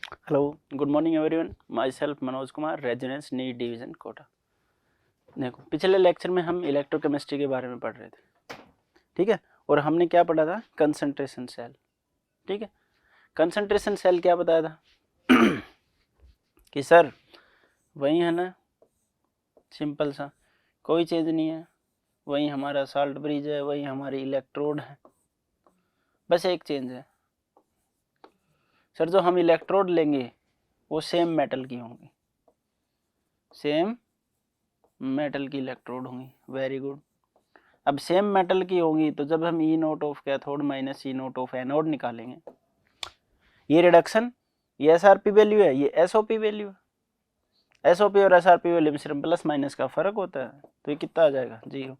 Hello, good morning everyone. Myself Manoj Kumar, residence NEET division Kota. देखो, पिछले lecture में हम इलेक्ट्रोकेमिस्ट्री के बारे में पढ़ रहे थे, ठीक है। और हमने क्या पढ़ा था? कंसंट्रेशन सेल, ठीक है। कंसंट्रेशन सेल क्या बताया था कि सर वही है ना, सिंपल सा, कोई चीज़ नहीं है, वही हमारा साल्ट ब्रिज है, वही हमारी इलेक्ट्रोड है, बस एक चेंज है सर, जो हम इलेक्ट्रोड लेंगे वो सेम मेटल की होंगी, सेम मेटल की इलेक्ट्रोड होंगी। Very good. अब सेम मेटल की होंगी तो जब हम E naught of cathode minus E naught of anode निकालेंगे, ये रिडक्शन, ये एसआरपी वैल्यू है, ये एसओपी वैल्यू है। एसओपी और एसआरपी वैल्यू में सिर्फ प्लस माइनस का फर्क होता है, तो ये कितना आ जाएगा? 0।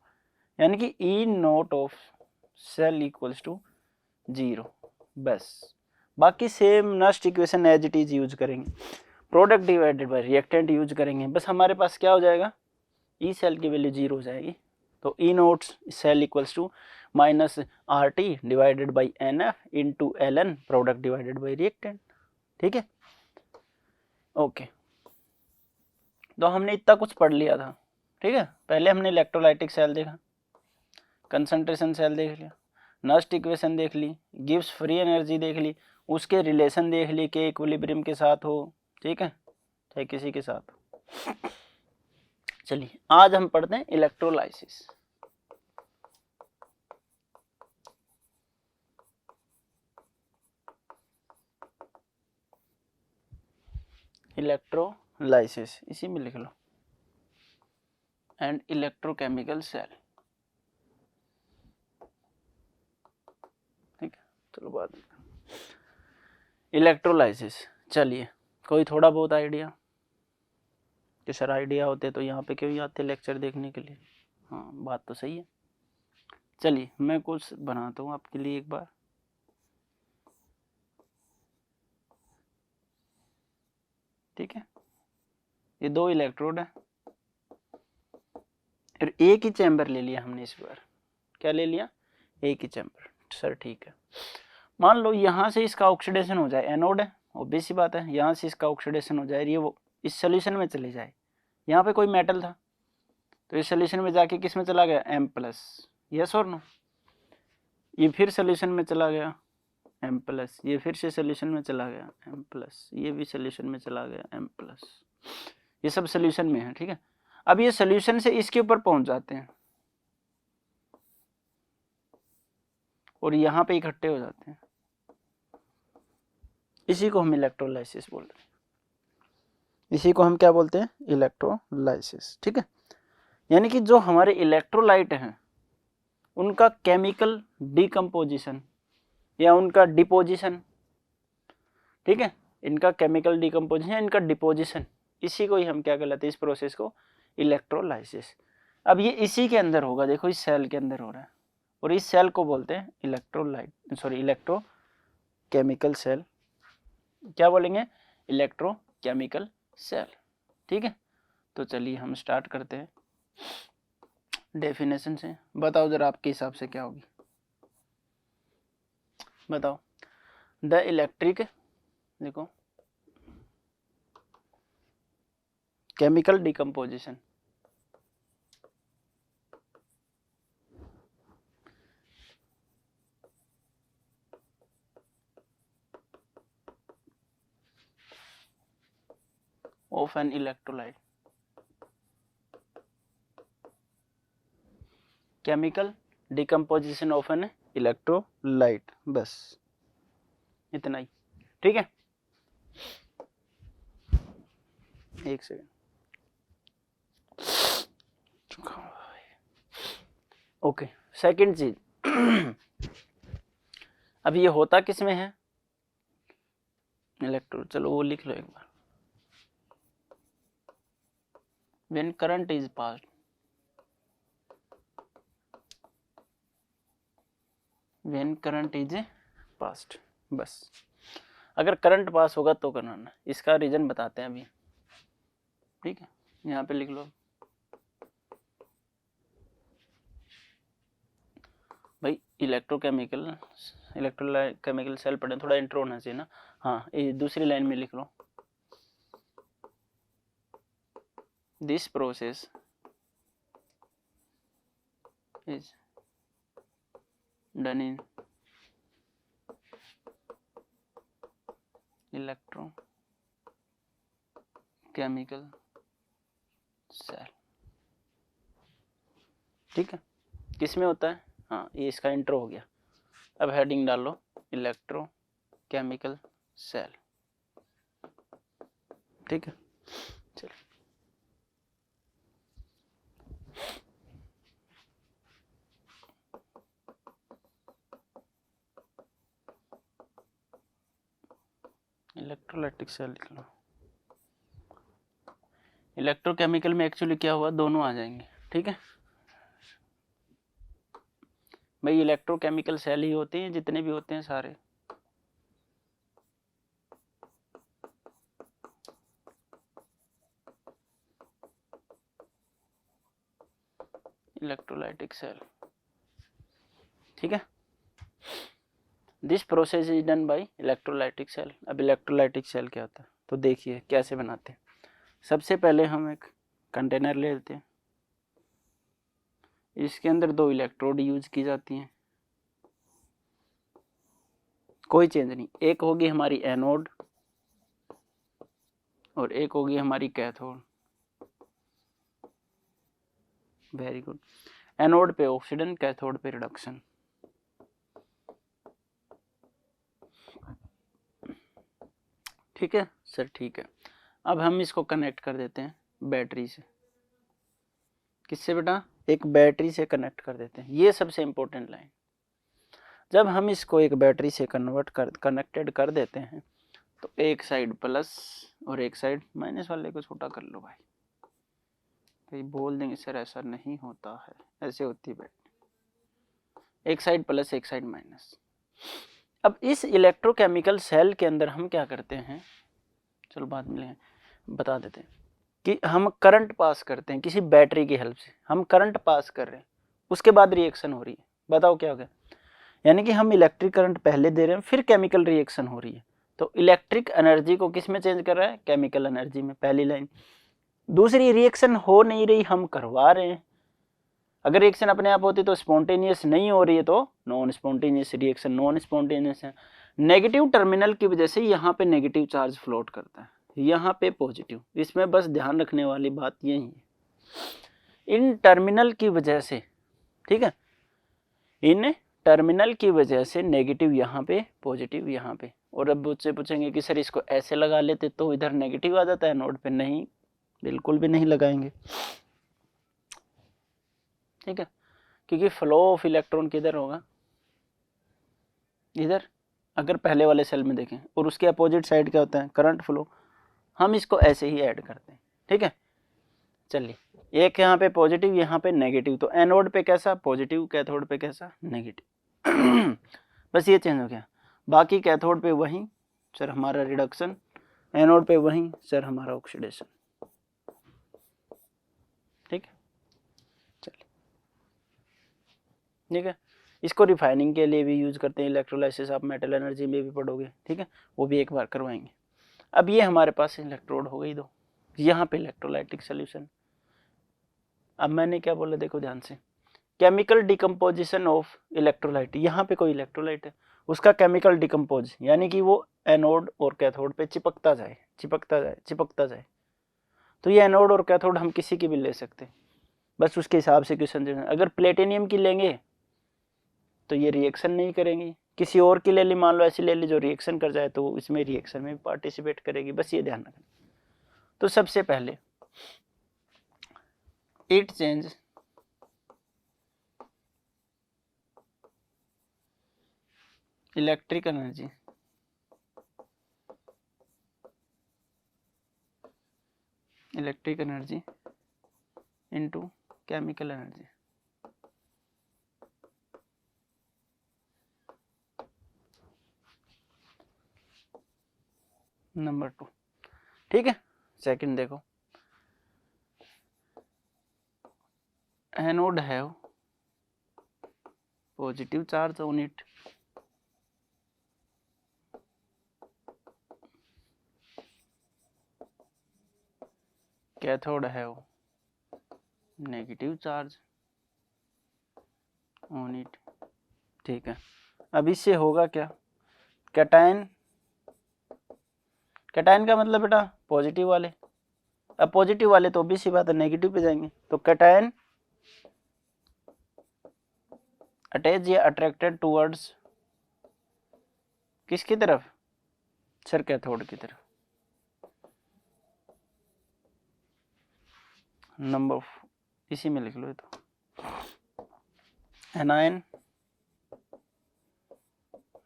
यानी कि E naught of cell equals to 0। बस, बाकी same Nernst equation as it is use करेंगे, product divided by reactant use करेंगे। बस हमारे पास क्या हो जाएगा? ई सेल की वैल्यू 0 हो जाएगी, तो E naught cell equals to minus R T divided by n F into l n, product divided by reactant, ठीक है। ओके, तो हमने इतना कुछ पढ़ लिया था, ठीक है। पहले हमने इलेक्ट्रोलाइटिक सेल देखा, कंसंट्रेशन सेल देख लिया, नस्ट इक्वेशन देख ली, गिब्स फ्री एनर्जी देख ली, उसके रिलेशन देख ली कि इक्विलिब्रियम के साथ हो, ठीक है, चाहे किसी के साथ हो। चलिए आज हम पढ़ते हैं इलेक्ट्रोलाइसिस। इलेक्ट्रोलाइसिस इसी में लिख लो, एंड इलेक्ट्रोकेमिकल सेल, ठीक है। चलो बाद में इलेक्ट्रोलाइसिस। चलिए, कोई थोड़ा बहुत आइडिया कि सर आइडिया होते तो यहाँ पे क्यों आते लेक्चर देखने के लिए? हाँ, बात तो सही है। चलिए मैं कुछ बनाता हूँ आपके लिए एक बार, ठीक है। ये दो इलेक्ट्रोड है और एक ही चैम्बर ले लिया हमने इस बार। क्या ले लिया? एक ही चैम्बर। सर ठीक है, मान लो यहाँ से इसका ऑक्सीडेशन हो जाए, एनोड है, ऑब्वियस सी बात है, यहाँ से इसका ऑक्सीडेशन हो जाए, ये वो इस सोल्यूशन में चले जाए। यहाँ पे कोई मेटल था तो इस सोल्यूशन में जाके किस में चला गया? M plus. यस और नो? ये फिर सोल्यूशन में चला गया M प्लस, ये फिर से सोल्यूशन में चला गया M प्लस, ये भी सोल्यूशन में चला गया M प्लस। ये सब सोल्यूशन में है, ठीक है। अब ये सोल्यूशन से इसके ऊपर पहुंच जाते हैं और यहाँ पे इकट्ठे हो जाते हैं, इसी को हम इलेक्ट्रोलाइसिस बोलते हैं। इसी को हम क्या बोलते हैं? इलेक्ट्रोलाइसिस, ठीक है। यानी कि जो हमारे इलेक्ट्रोलाइट हैं उनका केमिकल डिकम्पोजिशन या उनका डिपोजिशन, ठीक है, इनका केमिकल डिकम्पोजिशन, इनका डिपोजिशन, इसी को ही हम क्या कहलाते हैं? इस प्रोसेस को इलेक्ट्रोलाइसिस। अब ये इसी के अंदर होगा, देखो इस सेल के अंदर हो रहा है, और इस सेल को बोलते हैं इलेक्ट्रोकेमिकल सेल। क्या बोलेंगे? इलेक्ट्रोकेमिकल सेल, ठीक है। तो चलिए हम स्टार्ट करते हैं डेफिनेशन से। बताओ जरा आपके हिसाब से क्या होगी, बताओ। द इलेक्ट्रिक, देखो, chemical decomposition of an electrolyte, chemical decomposition of an electrolyte, बस इतना ही, ठीक है। एक सेकेंड, ओके। सेकंड चीज अब ये होता किस में है? इलेक्ट्रो, चलो वो लिख लो एक बार। When current is passed, when current is passed, बस। अगर करंट पास होगा तो करना, इसका रीजन बताते हैं अभी, ठीक है। यहाँ पे लिख लो भाई, इलेक्ट्रोकेमिकल सेल पढ़े, थोड़ा इंट्रो होना चाहिए ना। हाँ, ये दूसरी लाइन में लिख लो, this process is done in electrochemical cell. ठीक है, किस में होता है? हाँ, ये इसका इंट्रो हो गया। अब हेडिंग डालो, इलेक्ट्रोकेमिकल सेल। ठीक है, चलो इलेक्ट्रोलाइटिक सेल लिख लो। इलेक्ट्रोकेमिकल में एक्चुअली क्या हुआ, दोनों आ जाएंगे। ठीक है भाई, इलेक्ट्रोकेमिकल सेल ही होते हैं, जितने भी होते हैं सारे। Electrolytic cell. ठीक है, this process is done by electrolytic cell. अब इलेक्ट्रोलाइटिक सेल क्या होता है, तो देखिए कैसे बनाते हैं। सबसे पहले हम एक कंटेनर ले लेते हैं, इसके अंदर 2 इलेक्ट्रोड यूज की जाती हैं, कोई चेंज नहीं। एक होगी हमारी एनोड और एक होगी हमारी कैथोड। Very good. एनोड पे ऑक्सीजन, कैथोड पे रिडक्शन। ठीक है सर, ठीक है। अब हम इसको कनेक्ट कर देते हैं बैटरी से। किससे बेटा? एक बैटरी से कनेक्ट कर देते हैं। ये सबसे इंपॉर्टेंट लाइन। जब हम इसको एक बैटरी से कनेक्टेड कर देते हैं, तो एक साइड प्लस और एक साइड माइनस वाले को छोटा कर लो भाई। भाई बोल देंगे सर ऐसा नहीं होता है, ऐसे होती है बैटरी, एक साइड प्लस एक साइड माइनस। अब इस इलेक्ट्रोकेमिकल सेल के अंदर हम क्या करते हैं, चलो बाद में बता देते हैं कि हम करंट पास करते हैं किसी बैटरी की हेल्प से। हम करंट पास कर रहे हैं, उसके बाद रिएक्शन हो रही है। बताओ क्या हो गया? यानी कि हम इलेक्ट्रिक करंट पहले दे रहे हैं, फिर केमिकल रिएक्शन हो रही है। तो इलेक्ट्रिक एनर्जी को किस में चेंज कर रहा है? केमिकल एनर्जी में, पहली लाइन। दूसरी, रिएक्शन हो नहीं रही, हम करवा रहे हैं। अगर रिएक्शन अपने आप होती तो स्पॉन्टेनियस नहीं हो रही है, तो non spontaneous reaction. Non spontaneous है, नेगेटिव टर्मिनल की वजह से यहाँ पे नेगेटिव चार्ज फ्लोट करता है, यहाँ पे पॉजिटिव। इसमें बस ध्यान रखने वाली बात यही है, इन टर्मिनल की वजह से। ठीक है, इन टर्मिनल की वजह से नेगेटिव यहाँ पे, पॉजिटिव यहाँ पे। और अब मुझसे पूछेंगे कि सर इसको ऐसे लगा लेते तो इधर नेगेटिव आ जाता है नोड पे। नहीं, बिल्कुल भी नहीं लगाएंगे। ठीक है, क्योंकि फ्लो ऑफ इलेक्ट्रॉन किधर होगा? इधर। अगर पहले वाले सेल में देखें, और उसके अपोजिट साइड क्या होता है? Current flow. हम इसको ऐसे ही ऐड करते हैं। ठीक है, चलिए, एक यहाँ पे पॉजिटिव, यहाँ पे नेगेटिव। तो एनोड पे कैसा? पॉजिटिव। कैथोड पे कैसा? नेगेटिव। बस ये चेंज हो गया। बाकी कैथोड पे वही सर हमारा रिडक्शन, एनोड पे वही सर हमारा ऑक्सीडेशन। ठीक है, चलिए, ठीक है। इसको रिफाइनिंग के लिए भी यूज करते हैं, इलेक्ट्रोलाइसिस आप मेटल एनर्जी में भी पढ़ोगे। ठीक है, वो भी एक बार करवाएंगे। अब ये हमारे पास इलेक्ट्रोड हो गई दो, यहाँ पे इलेक्ट्रोलाइटिक सोल्यूशन। अब मैंने क्या बोला, देखो ध्यान से, केमिकल डिकम्पोजिशन ऑफ इलेक्ट्रोलाइट। यहाँ पे कोई इलेक्ट्रोलाइट है, उसका केमिकल डिकम्पोज, यानी कि वो एनोड और कैथोड पे चिपकता जाए, चिपकता जाए, चिपकता जाए। तो ये एनोड और कैथोड हम किसी की भी ले सकते हैं, बस उसके हिसाब से क्वेश्चन। अगर प्लेटिनियम की लेंगे तो ये रिएक्शन नहीं करेंगी, किसी और की ले ली, मान लो ऐसी ले ली जो रिएक्शन कर जाए, तो इसमें रिएक्शन में पार्टिसिपेट करेगी। बस ये ध्यान रखना। तो सबसे पहले it change electric energy into chemical energy. Number 2। ठीक है, सेकंड देखो, एनोड है positive charge on it. Cathode है वो नेगेटिव चार्ज ऑन इट। ठीक है, अब इससे होगा क्या, कैटायन, कैटायन का मतलब बेटा पॉजिटिव वाले, अब पॉजिटिव वाले तो भी सी बात है नेगेटिव पे जाएंगे, तो कैटायन अटैच या अट्रैक्टेड टूवर्ड्स किसकी तरफ सर, कैथोड की तरफ। नंबर इसी में लिख लो, तो anion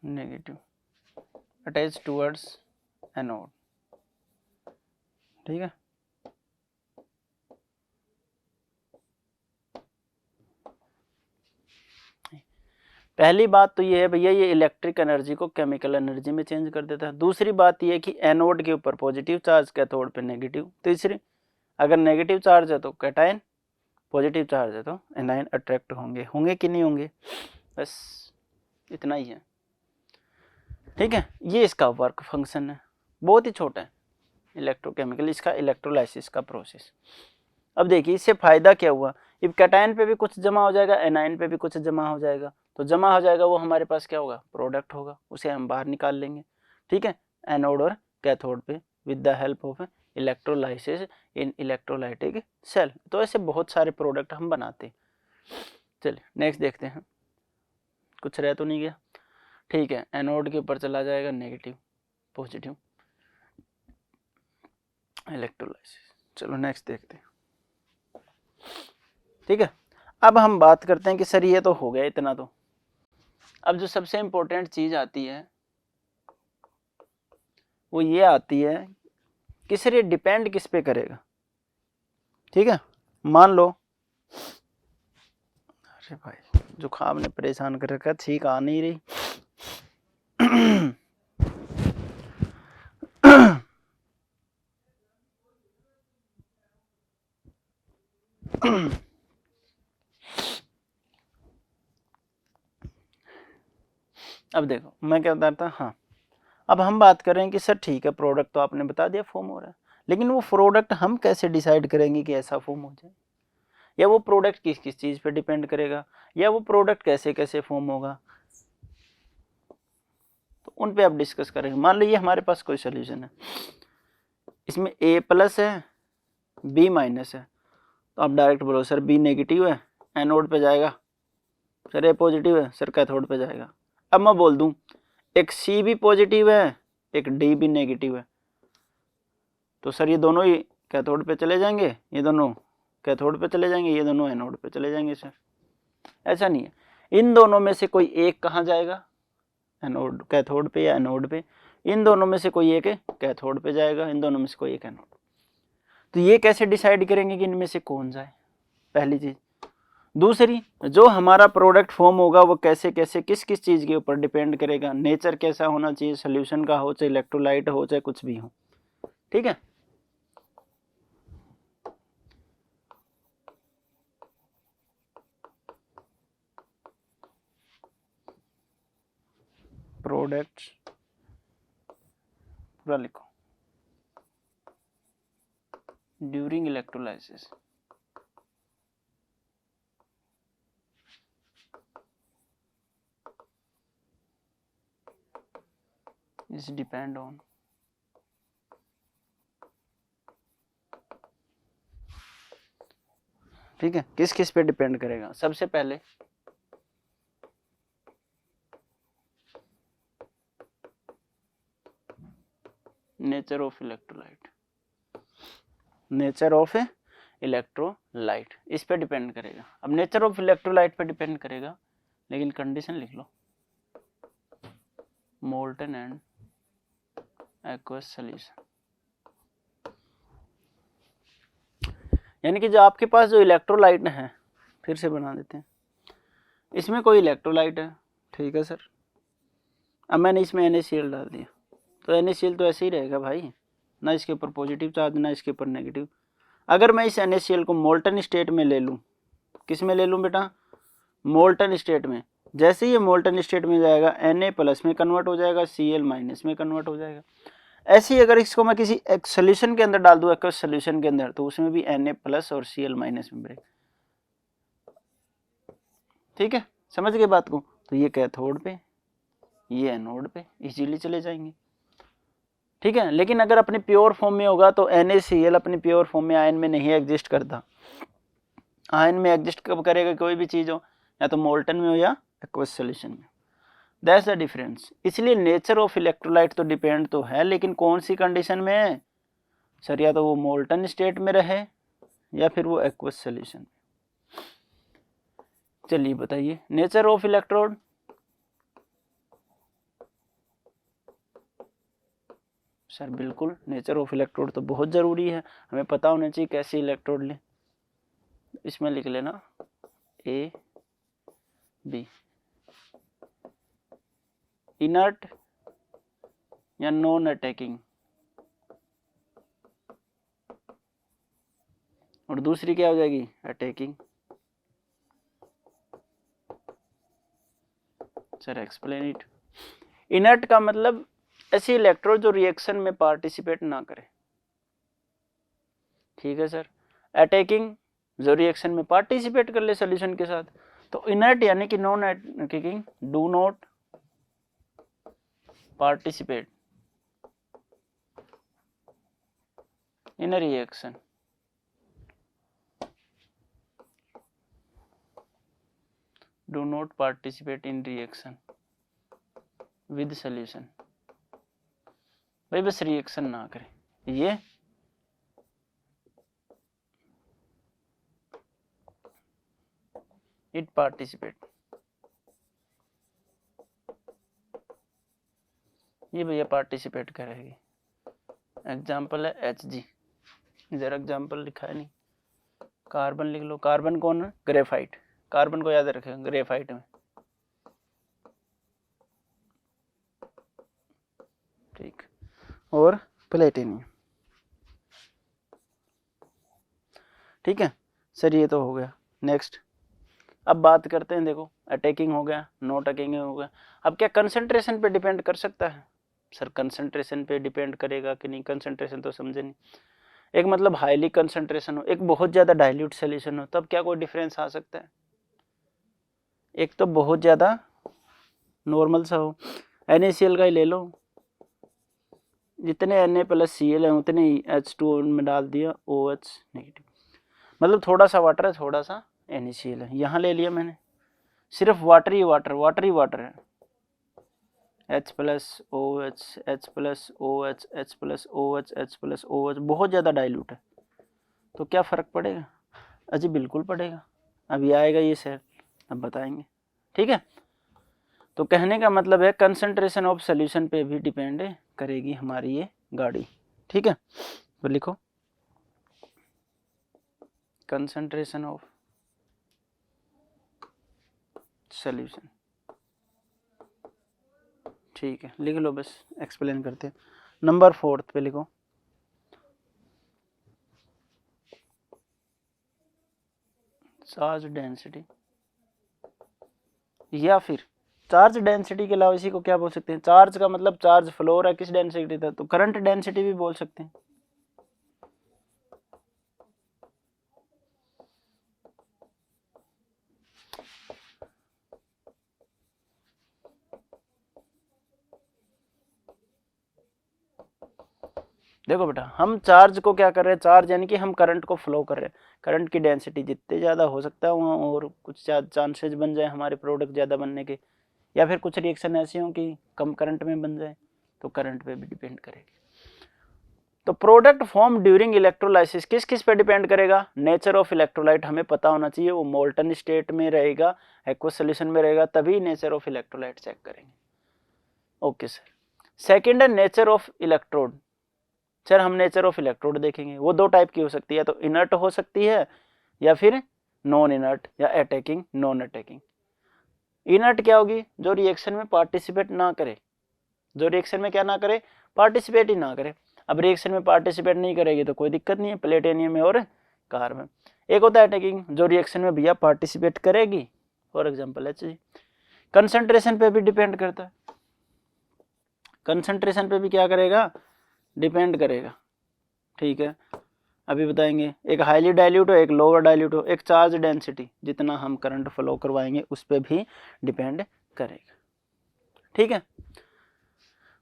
negative attach towards anode. ठीक है, पहली बात तो ये है भैया, ये इलेक्ट्रिक एनर्जी को केमिकल एनर्जी में चेंज कर देता है। दूसरी बात ये है कि एनोड के ऊपर पॉजिटिव चार्ज, कैथोड पे नेगेटिव। तीसरी, अगर नेगेटिव चार्ज है तो कैटायन, पॉजिटिव चार्ज है तो एनायन अट्रैक्ट होंगे, होंगे कि नहीं होंगे, बस इतना ही है। ठीक है, ये इसका वर्क फंक्शन है, बहुत ही छोटा है इलेक्ट्रोकेमिकल, इसका इलेक्ट्रोलाइसिस का प्रोसेस। अब देखिए इससे फायदा क्या हुआ, इफ कैटायन पे भी कुछ जमा हो जाएगा, एनायन पे भी कुछ जमा हो जाएगा, तो जमा हो जाएगा वो हमारे पास क्या होगा, प्रोडक्ट होगा, उसे हम बाहर निकाल लेंगे। ठीक है, एनोड और कैथोड पे with the help of electrolysis in electrolytic cell. तो ऐसे बहुत सारे प्रोडक्ट हम बनाते हैं। चलिए नेक्स्ट देखते हैं, कुछ रह तो नहीं गया। ठीक है, एनोड के ऊपर चला जाएगा नेगेटिव, पॉजिटिव इलेक्ट्रोलाइसिस। चलो नेक्स्ट देखते हैं। ठीक है, अब हम बात करते हैं कि सर ये तो हो गया इतना, तो अब जो सबसे इंपॉर्टेंट चीज आती है वो ये आती है कि सर ये डिपेंड किस पे करेगा। ठीक है, मान लो, अरे भाई जुकाम ने परेशान कर रखा, ठीक आ नहीं रही। अब देखो मैं क्या बता रहा था, हाँ अब हम बात करें कि सर ठीक है प्रोडक्ट तो आपने बता दिया फॉर्म हो रहा है, लेकिन वो प्रोडक्ट हम कैसे डिसाइड करेंगे कि ऐसा फॉर्म हो जाए, या वो प्रोडक्ट किस किस चीज़ पे डिपेंड करेगा, या वो प्रोडक्ट कैसे कैसे फॉर्म होगा, तो उन पे आप डिस्कस करेंगे। मान लो ये हमारे पास कोई सोल्यूशन है, इसमें ए प्लस है बी माइनस है, तो आप डायरेक्ट बोलो सर बी नेगेटिव है एनोड पे जाएगा, सर ए पॉजिटिव है सर कैथोड पे जाएगा। अब मैं बोल दूं एक सी भी पॉजिटिव है एक डी भी नेगेटिव है, तो सर ये दोनों ही कैथोड पे चले जाएंगे, ये दोनों कैथोड पे चले जाएंगे, ये दोनों एनोड पे चले जाएंगे। सर ऐसा नहीं है, इन दोनों में से कोई एक कहाँ जाएगा, एनोड कैथोड पे या एनोड पे, इन दोनों में से कोई एक कैथोड पे जाएगा, इन दोनों में से कोई एक एनोड। तो ये कैसे डिसाइड करेंगे कि इनमें से कौन जाए, पहली चीज। दूसरी, जो हमारा प्रोडक्ट फॉर्म होगा वो कैसे कैसे किस किस चीज़ के ऊपर डिपेंड करेगा, नेचर कैसा होना चाहिए, सोल्यूशन का हो, चाहे इलेक्ट्रोलाइट हो, चाहे कुछ भी हो। ठीक है, प्रोडक्ट पूरा लिखो, during electrolysis is depend on ठीक है, किस किस पे डिपेंड करेगा। सबसे पहले nature of electrolyte, nature of electrolyte इस पे डिपेंड करेगा। अब नेचर ऑफ इलेक्ट्रोलाइट पे डिपेंड करेगा, लेकिन कंडीशन लिख लो, मोल्टन एंड एक्वस सॉल्यूशन। यानी कि जो आपके पास जो इलेक्ट्रोलाइट है, फिर से बना देते हैं, इसमें कोई इलेक्ट्रोलाइट है, ठीक है सर, अब मैंने इसमें NaCl डाल दिया, तो NaCl तो ऐसे ही रहेगा भाई, ना इसके ऊपर पॉजिटिव चार्ज ना इसके ऊपर नेगेटिव। अगर मैं इस NaCl को मोल्टन स्टेट में ले लूँ, किस में ले लूँ बेटा, मोल्टन स्टेट में, जैसे ये मोल्टन स्टेट में जाएगा Na+ में कन्वर्ट हो जाएगा, Cl- में कन्वर्ट हो जाएगा। ऐसे ही अगर इसको मैं किसी एक सोल्यूशन के अंदर डाल दूँ, एक्वस सोल्यूशन के अंदर, तो उसमें भी Na+ और Cl- में ब्रेक। ठीक है, समझ गए बात को। तो ये कैथोड पे, ये एनोड पे इजीली चले जाएंगे। ठीक है, लेकिन अगर अपने प्योर फॉर्म में होगा तो NaCl अपने प्योर फॉर्म में आयन में नहीं एग्जिस्ट करता। आयन में एग्जिस्ट कब करेगा कोई भी चीज हो, या तो मोल्टन में हो या एक्वस सोल्यूशन में। That's the difference. इसलिए नेचर ऑफ इलेक्ट्रोलाइट तो डिपेंड तो है, लेकिन कौन सी कंडीशन में है सर, या तो वो मोल्टन स्टेट में रहे या फिर वो एक्वस सोल्यूशन। चलिए बताइए नेचर ऑफ इलेक्ट्रोड। सर बिल्कुल, नेचर ऑफ इलेक्ट्रोड तो बहुत ज़रूरी है, हमें पता होना चाहिए कैसे इलेक्ट्रोड लें। इसमें लिख लेना A B, इनर्ट या नॉन अटैकिंग, और दूसरी क्या हो जाएगी attacking. Sir explain it. Inert का मतलब ऐसी इलेक्ट्रोड जो रिएक्शन में पार्टिसिपेट ना करे। ठीक है सर। अटैकिंग जो रिएक्शन में पार्टिसिपेट कर ले सोल्यूशन के साथ। तो इनर्ट यानी कि non attacking, do not participate in a reaction, do not participate in reaction with solution। भाई बस रिएक्शन ना करे ये। इट पार्टिसिपेट, ये भैया पार्टिसिपेट करेगी। एग्जाम्पल है Hg, इधर एग्जाम्पल लिखा है नहीं, कार्बन लिख लो। कार्बन कौन है ग्रेफाइट, कार्बन को याद रखेगा ग्रेफाइट में। ठीक, और प्लेटिनियम। ठीक है सर, ये तो हो गया। नेक्स्ट अब बात करते हैं, देखो अटैकिंग हो गया, नॉट अटैकिंग हो गया। अब क्या कंसंट्रेशन पे डिपेंड कर सकता है सर? कंसंट्रेशन पे डिपेंड करेगा कि नहीं, कंसंट्रेशन तो समझे नहीं। एक मतलब हाईली कंसंट्रेशन हो, एक बहुत ज़्यादा डाइल्यूट सोल्यूशन हो, तब क्या कोई डिफरेंस आ सकता है? एक तो बहुत ज़्यादा नॉर्मल सा हो, NaCl का ही ले लो, जितने Na+Cl है उतने ही H2O में डाल दिया, OH नेगेटिव, मतलब थोड़ा सा वाटर है, थोड़ा सा NaCl है। यहाँ ले लिया मैंने, सिर्फ वाटर ही वाटर, वाटर ही वाटर है। H+OH, H+OH, H+OH, H+OH, बहुत ज़्यादा डाइल्यूट है, तो क्या फ़र्क पड़ेगा? अजी बिल्कुल पड़ेगा, अभी आएगा ये सर, अब बताएंगे। ठीक है, तो कहने का मतलब है कंसंट्रेशन ऑफ सोल्यूशन पे भी डिपेंड करेगी हमारी ये गाड़ी। ठीक है, तो लिखो कंसंट्रेशन ऑफ सोल्यूशन। ठीक है, लिख लो, बस एक्सप्लेन करते हैं। नंबर 4 पे लिखो चार्ज डेंसिटी, या फिर चार्ज डेंसिटी के अलावा इसी को क्या बोल सकते हैं? चार्ज का मतलब चार्ज फ्लो है किस डेंसिटी था, तो करंट डेंसिटी भी बोल सकते हैं। देखो बेटा, हम चार्ज को क्या कर रहे हैं, चार्ज यानी कि हम करंट को फ्लो कर रहे हैं। करंट की डेंसिटी जितने ज़्यादा हो सकता है वहाँ और कुछ चांसेस बन जाए हमारे प्रोडक्ट ज़्यादा बनने के, या फिर कुछ रिएक्शन ऐसी हो कि कम करंट में बन जाए, तो करंट पे भी डिपेंड करेगी। तो प्रोडक्ट फॉर्म ड्यूरिंग इलेक्ट्रोलाइसिस किस किस पे डिपेंड करेगा? नेचर ऑफ इलेक्ट्रोलाइट हमें पता होना चाहिए, वो मोल्टन स्टेट में रहेगा, एक्वस सोल्यूशन में रहेगा, तभी नेचर ऑफ इलेक्ट्रोलाइट चेक करेंगे। Okay sir. सेकेंड है नेचर ऑफ इलेक्ट्रोड। सर हम नेचर ऑफ इलेक्ट्रोड देखेंगे, वो दो टाइप की हो सकती है, तो इनर्ट हो सकती है या फिर नॉन इनर्ट, या अटैकिंग नॉन अटैकिंग। इनर्ट क्या होगी? जो रिएक्शन में पार्टिसिपेट ना करे, जो रिएक्शन में क्या ना करे, पार्टिसिपेट ही ना करे। अब रिएक्शन में पार्टिसिपेट नहीं करेगी तो कोई दिक्कत नहीं है, प्लेटिनियम में और कार्बन। एक होता है अटैकिंग, जो रिएक्शन में भैया पार्टिसिपेट करेगी, फॉर एग्जांपल Hg। कंसंट्रेशन पे भी डिपेंड करता है, कंसंट्रेशन पे भी क्या करेगा, डिपेंड करेगा। ठीक है, अभी बताएंगे। एक हाईली डाइल्यूट हो, एक लोअर डाइल्यूट हो, एक चार्ज डेंसिटी, जितना हम करंट फ्लो करवाएंगे उस पर भी डिपेंड करेगा। ठीक है,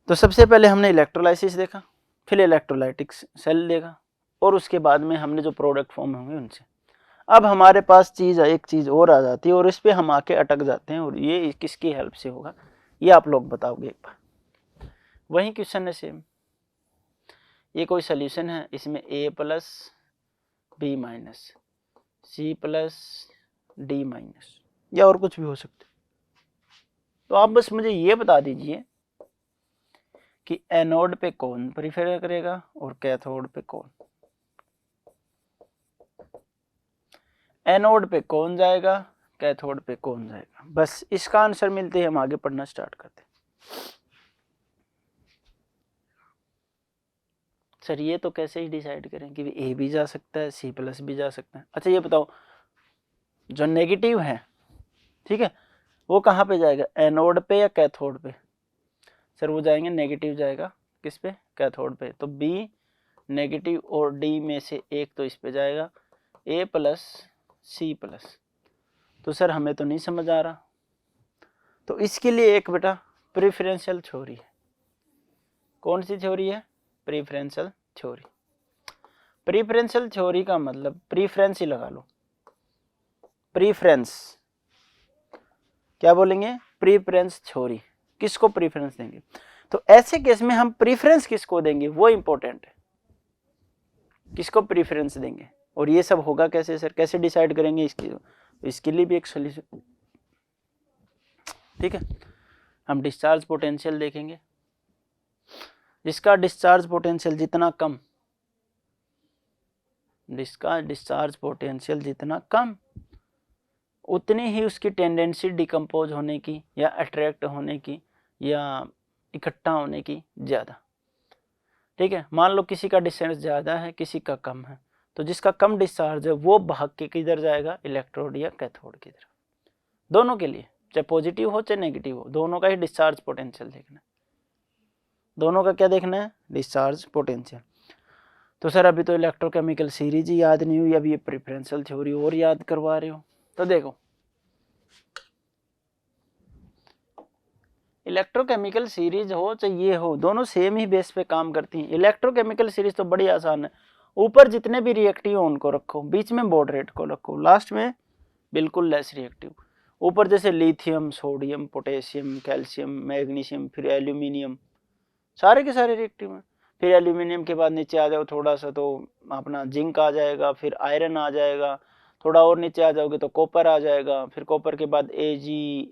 तो सबसे पहले हमने इलेक्ट्रोलाइसिस देखा, फिर इलेक्ट्रोलाइटिक सेल देखा, और उसके बाद में हमने जो प्रोडक्ट फॉर्म होंगे उनसे। अब हमारे पास एक चीज़ और आ जाती है और इस पर हम आके अटक जाते हैं, और ये किसकी हेल्प से होगा ये आप लोग बताओगे एक बार। वही क्वेश्चन है सेम, ये कोई सोल्यूशन है, इसमें a plus B minus C plus D minus या और कुछ भी हो सकता है। तो आप बस मुझे ये बता दीजिए कि एनोड पे कौन प्रीफर करेगा और कैथोड पे कौन, एनोड पे कौन जाएगा, कैथोड पे कौन जाएगा। बस इसका आंसर मिलते ही हम आगे पढ़ना स्टार्ट करते हैं। सर ये तो कैसे ही डिसाइड करें कि ए भी जा सकता है, सी प्लस भी जा सकता है। अच्छा ये बताओ, जो नेगेटिव है, ठीक है, वो कहाँ पे जाएगा, एनोड पे या कैथोड पे। सर वो जाएंगे, नेगेटिव जाएगा किस पे, कैथोड पे। तो बी नेगेटिव और डी में से एक तो इस पे जाएगा, ए प्लस सी प्लस। तो सर हमें तो नहीं समझ आ रहा, तो इसके लिए एक बेटा प्रेफरेंशियल थ्योरी है। कौन सी थ्योरी है, प्रेफरेंशियल थ्योरी। प्रेफरेंशियल थ्योरी का मतलब प्रीफरेंस ही लगा लो, प्रीफरेंस, क्या बोलेंगे, प्रीफरेंस थ्योरी। किसको प्रीफरेंस देंगे, तो ऐसे केस में हम प्रीफरेंस किसको देंगे वो इंपॉर्टेंट है, किसको प्रीफरेंस देंगे। और ये सब होगा कैसे सर, कैसे डिसाइड करेंगे इसके लिए भी एक सोल्यूशन। ठीक है, हम डिस्चार्ज पोटेंशियल देखेंगे, जिसका डिस्चार्ज पोटेंशियल जितना कम, जिसका डिस्चार्ज पोटेंशियल जितना कम, उतनी ही उसकी टेंडेंसी डिकम्पोज होने की या अट्रैक्ट होने की या इकट्ठा होने की ज़्यादा। ठीक है, मान लो किसी का डिस्चार्ज ज़्यादा है, किसी का कम है, तो जिसका कम डिस्चार्ज है वो भाग के किधर जाएगा, इलेक्ट्रोड या कैथोड की तरफ। दोनों के लिए, चाहे पॉजिटिव हो चाहे नेगेटिव हो, दोनों का ही डिस्चार्ज पोटेंशियल देखना है। दोनों का क्या देखना है, डिस्चार्ज पोटेंशियल। तो सर अभी तो इलेक्ट्रोकेमिकल सीरीज ही याद नहीं हुई, अभी ये प्रेफरेंशियल थ्योरी और याद करवा रहे हो। तो देखो, इलेक्ट्रोकेमिकल सीरीज हो चाहे ये हो, दोनों सेम ही बेस पे काम करती हैं। इलेक्ट्रोकेमिकल सीरीज तो बड़ी आसान है, ऊपर जितने भी रिएक्टिव हो उनको रखो, बीच में मॉडरेट को रखो, लास्ट में बिल्कुल लेस रिएक्टिव। ऊपर जैसे lithium, sodium, potassium, calcium, magnesium, फिर एल्यूमिनियम, सारे के सारे रिएक्टिव हैं। फिर एल्यूमिनियम के बाद नीचे आ जाओ थोड़ा सा तो अपना जिंक आ जाएगा, फिर आयरन आ जाएगा, थोड़ा और नीचे आ जाओगे तो कॉपर आ जाएगा, फिर कॉपर के बाद Ag,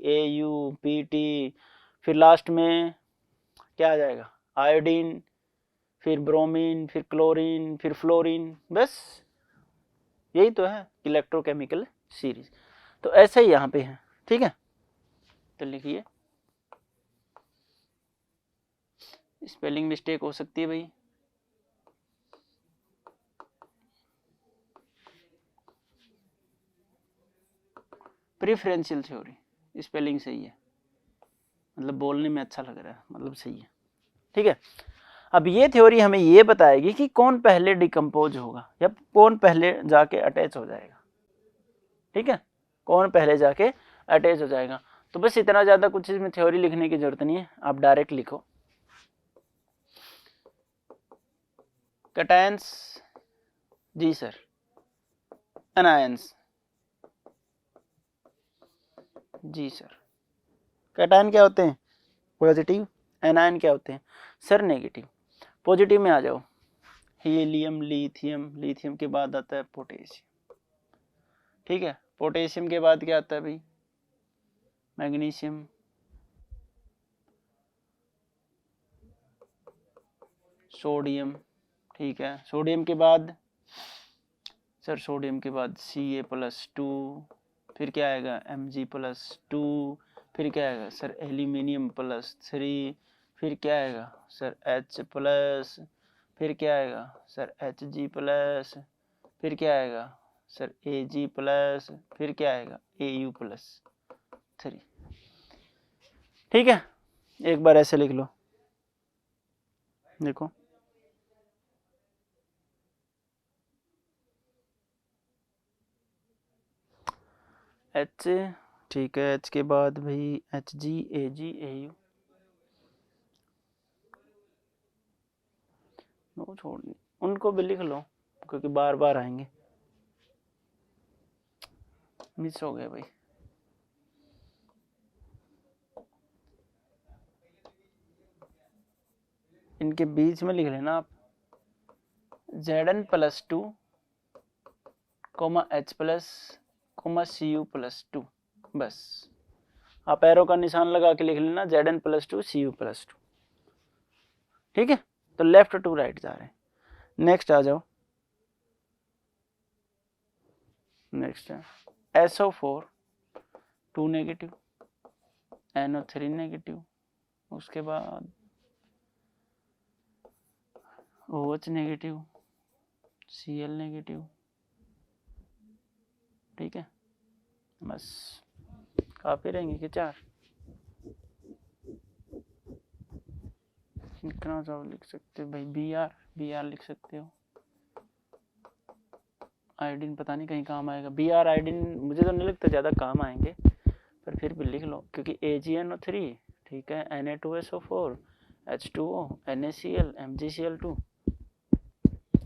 Au, Pt, फिर लास्ट में क्या आ जाएगा, आयोडीन, फिर ब्रोमीन, फिर क्लोरीन, फिर फ्लोरीन। बस यही तो है इलेक्ट्रोकेमिकल सीरीज। तो ऐसे ही यहाँ पे है। ठीक है, तो लिखिए, स्पेलिंग मिस्टेक हो सकती है भाई। प्रेफरेंशियल थ्योरी, स्पेलिंग सही है, मतलब बोलने में अच्छा लग रहा है, मतलब सही है। ठीक है, अब ये थ्योरी हमें ये बताएगी कि कौन पहले डिकम्पोज होगा या कौन पहले जाके अटैच हो जाएगा। ठीक है, कौन पहले जाके अटैच हो जाएगा। तो बस इतना ज़्यादा कुछ इसमें थ्योरी लिखने की जरूरत नहीं है, आप डायरेक्ट लिखो। कैटायंस, जी सर, एनायंस, जी सर। कैटायन क्या होते हैं, पॉजिटिव, एनायन क्या होते हैं सर, नेगेटिव। पॉजिटिव में आ जाओ, हीलियम, लिथियम, लिथियम के बाद आता है पोटेशियम। ठीक है, पोटेशियम के बाद क्या आता है भाई, मैग्नीशियम, सोडियम। ठीक है, सोडियम के बाद सर, सोडियम के बाद Ca+2, फिर क्या आएगा Mg+2, फिर क्या आएगा सर एल्यूमिनियम+3, फिर क्या आएगा सर H+, फिर क्या आएगा सर Hg+, फिर क्या आएगा सर Ag+, फिर क्या आएगा Au+3। ठीक है, एक बार ऐसे लिख लो, देखो एच, ठीक है, एच के बाद भाई H G A G A U, नो छोड़नी, उनको भी लिख लो क्योंकि बार बार आएंगे, मिस हो गए भाई। इनके बीच में लिख लेना आप Zn plus 2 comma H plus comma C U plus 2, बस आप एरो का निशान लगा के लिख लेना Zn plus 2 C U plus 2, ठीक है। तो लेफ्ट टू राइट जा रहे हैं। नेक्स्ट आ जाओ, नेक्स्ट है SO4 2 नेगेटिव, NO3 नेगेटिव, उसके बाद OH नेगेटिव, Cl नेगेटिव, ठीक है, बस काफी रहेंगे कि 4, इतना सब लिख सकते हो भाई, Br लिख सकते हो, आयोडीन पता नहीं कहीं काम आएगा, Br आयोडीन मुझे तो नहीं लगता ज़्यादा काम आएंगे, पर फिर भी लिख लो क्योंकि AgNO3, ठीक है, Na2SO4 H2O NaCl MgCl2,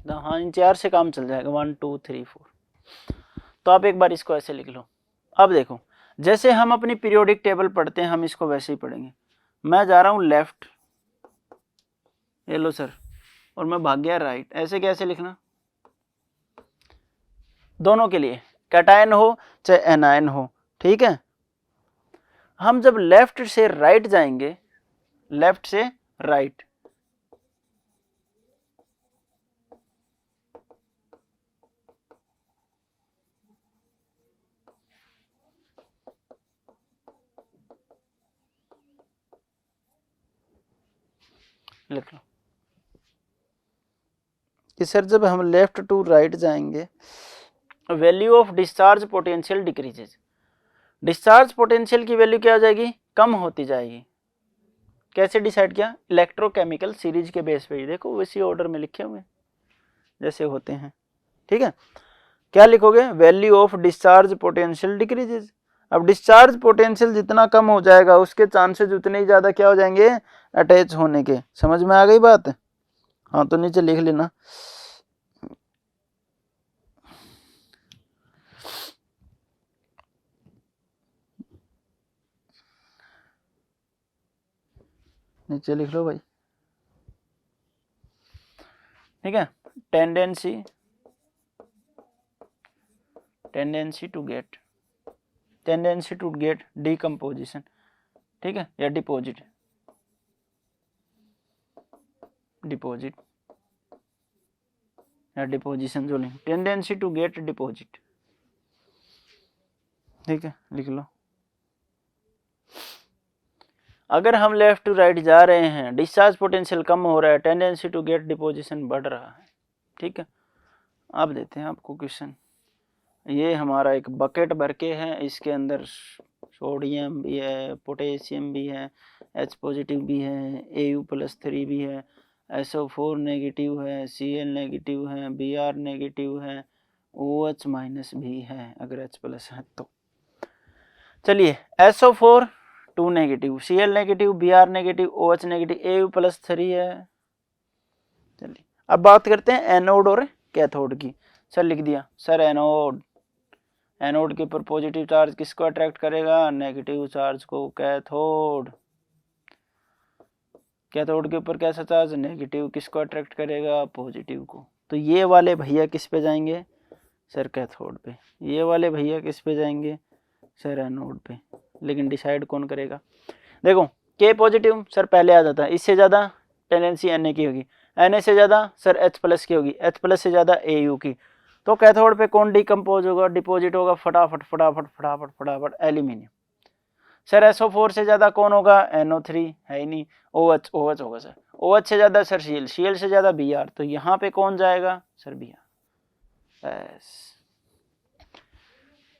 हाँ इन 4 से काम चल जाएगा, 1 2 3 4। तो आप एक बार इसको ऐसे लिख लो। अब देखो जैसे हम अपनी पीरियोडिक टेबल पढ़ते हैं हम इसको वैसे ही पढ़ेंगे। मैं जा रहा हूँ लेफ्ट, ये लो सर, और मैं भाग गया राइट, ऐसे कैसे लिखना, दोनों के लिए कैटायन हो चाहे एनायन हो, ठीक है। हम जब लेफ्ट से राइट जाएंगे, लेफ्ट से राइट, लिख लो कि सर जब हम लेफ्ट टू राइट जाएंगे value of discharge potential decreases, discharge potential की वैल्यू क्या हो जाएगी, कम होती जाएगी। कैसे डिसाइड किया, इलेक्ट्रोकेमिकल सीरीज के बेस पे, देखो उसी ऑर्डर में लिखे हुए जैसे होते हैं, ठीक है। क्या लिखोगे, value of discharge potential decreases. अब डिस्चार्ज पोटेंशियल जितना कम हो जाएगा उसके चांसेस उतने ही ज्यादा क्या हो जाएंगे, अटैच होने के। समझ में आ गई बात, हाँ तो नीचे लिख लेना। नीचे लिख लो भाई, ठीक है। टेंडेंसी टू गेट डिकम्पोजिशन, ठीक है, या डिपोजिट या डिपोजिशन जो लिख, टेंडेंसी टू गेट डिपोजिट, ठीक है, लिख लो। अगर हम लेफ्ट टू राइट जा रहे हैं, डिस्चार्ज पोटेंशियल कम हो रहा है, टेंडेंसी टू गेट डिपोजिशन बढ़ रहा है, ठीक है। अब देते हैं आपको क्वेश्चन, ये हमारा एक बकेट भर के है, इसके अंदर सोडियम भी है, पोटेशियम भी है, H पॉजिटिव भी है, Au+3 भी है, SO4 नेगेटिव है, Cl नेगेटिव है, Br नेगेटिव है, OH माइनस भी है अगर H+ है तो। चलिए SO4 2 negative, Cl negative, Br negative, OH negative, Au+3 है। चलिए अब बात करते हैं एनोड और कैथोड की। सर लिख दिया, सर एनोड, एनोड के ऊपर पॉजिटिव चार्ज किसको अट्रैक्ट करेगा, नेगेटिव चार्ज को। कैथोड, कैथोड के ऊपर कैसा चार्ज, नेगेटिव, किसको अट्रैक्ट करेगा, पॉजिटिव को। तो ये वाले भैया किस पे जाएंगे, सर कैथोड पे। ये वाले भैया किस पे जाएंगे, सर एनोड पे। लेकिन डिसाइड कौन करेगा, देखो के पॉजिटिव सर पहले आ जाता है, इससे ज़्यादा टेंडेंसी Na की होगी, Na से ज़्यादा सर H+ की होगी, H+ से ज़्यादा Au की। तो कैथोड पे कौन डिकम्पोज होगा, डिपोजिट होगा, फटाफट फटाफट फटाफट फटाफट, एल्यूमिनियम। सर SO4 से ज़्यादा कौन होगा, NO3 है ही नहीं, OH होगा सर, OH से ज़्यादा सर Cl से ज़्यादा Br, तो यहाँ पे कौन जाएगा, सर Br। बस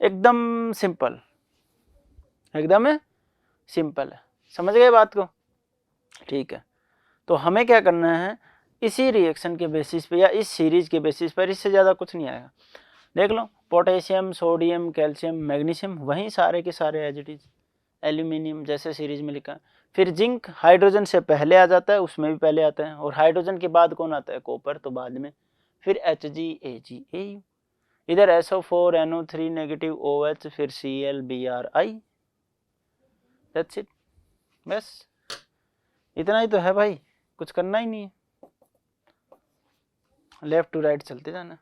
एकदम सिंपल, एकदम सिंपल है। समझ गए बात को? ठीक है, तो हमें क्या करना है, इसी रिएक्शन के बेसिस पे या इस सीरीज के बेसिस पर, इससे ज़्यादा कुछ नहीं आएगा। देख लो, पोटेशियम, सोडियम, कैल्शियम, मैग्नीशियम, वहीं सारे के सारे एज इट इज, एल्यूमिनियम जैसे सीरीज में लिखा है। फिर जिंक हाइड्रोजन से पहले आ जाता है, उसमें भी पहले आता है, और हाइड्रोजन के बाद कौन आता है, कॉपर, तो बाद में। फिर Hg, Ag, Au, इधर SO4, NO3 नेगेटिव, OH, फिर Cl, Bri, दैट्स इट, बस इतना ही तो है भाई, कुछ करना ही नहीं है, लेफ्ट टू राइट चलते जाना।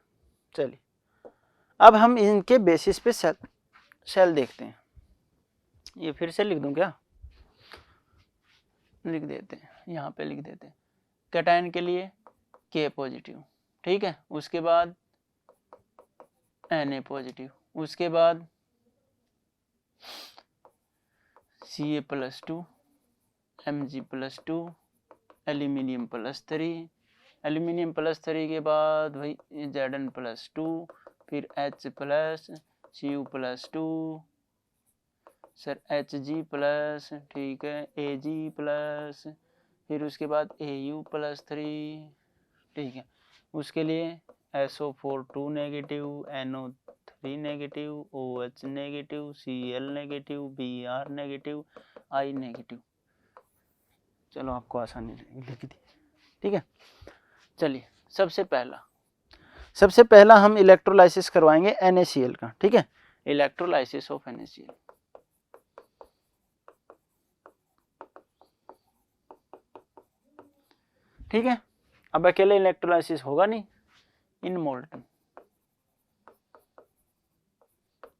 चलिए, अब हम इनके बेसिस पे सेल देखते हैं। ये फिर से लिख दूं क्या? लिख देते हैं, यहाँ पे लिख देते हैं। कैटायन के लिए K पॉजिटिव, ठीक है, उसके बाद Na पॉजिटिव, उसके बाद Ca+2, Mg+2, एल्यूमिनियम +3, एल्यूमिनियम +3 के बाद भाई Zn+2, फिर H+, Cu+2, सर Hg+, ठीक है, Ag+, फिर उसके बाद Au+3, ठीक है, उसके लिए SO4 2 negative, NO3 negative, OH negative, Cl negative, Br negative, I negative. चलो आपको आसानी लिख दी, ठीक है। चलिए, सबसे पहला हम इलेक्ट्रोलाइसिस करवाएंगे NaCl का, ठीक है, इलेक्ट्रोलाइसिस ऑफ NaCl। ठीक है, अब अकेले इलेक्ट्रोलाइसिस होगा नहीं, इन मोल्टन,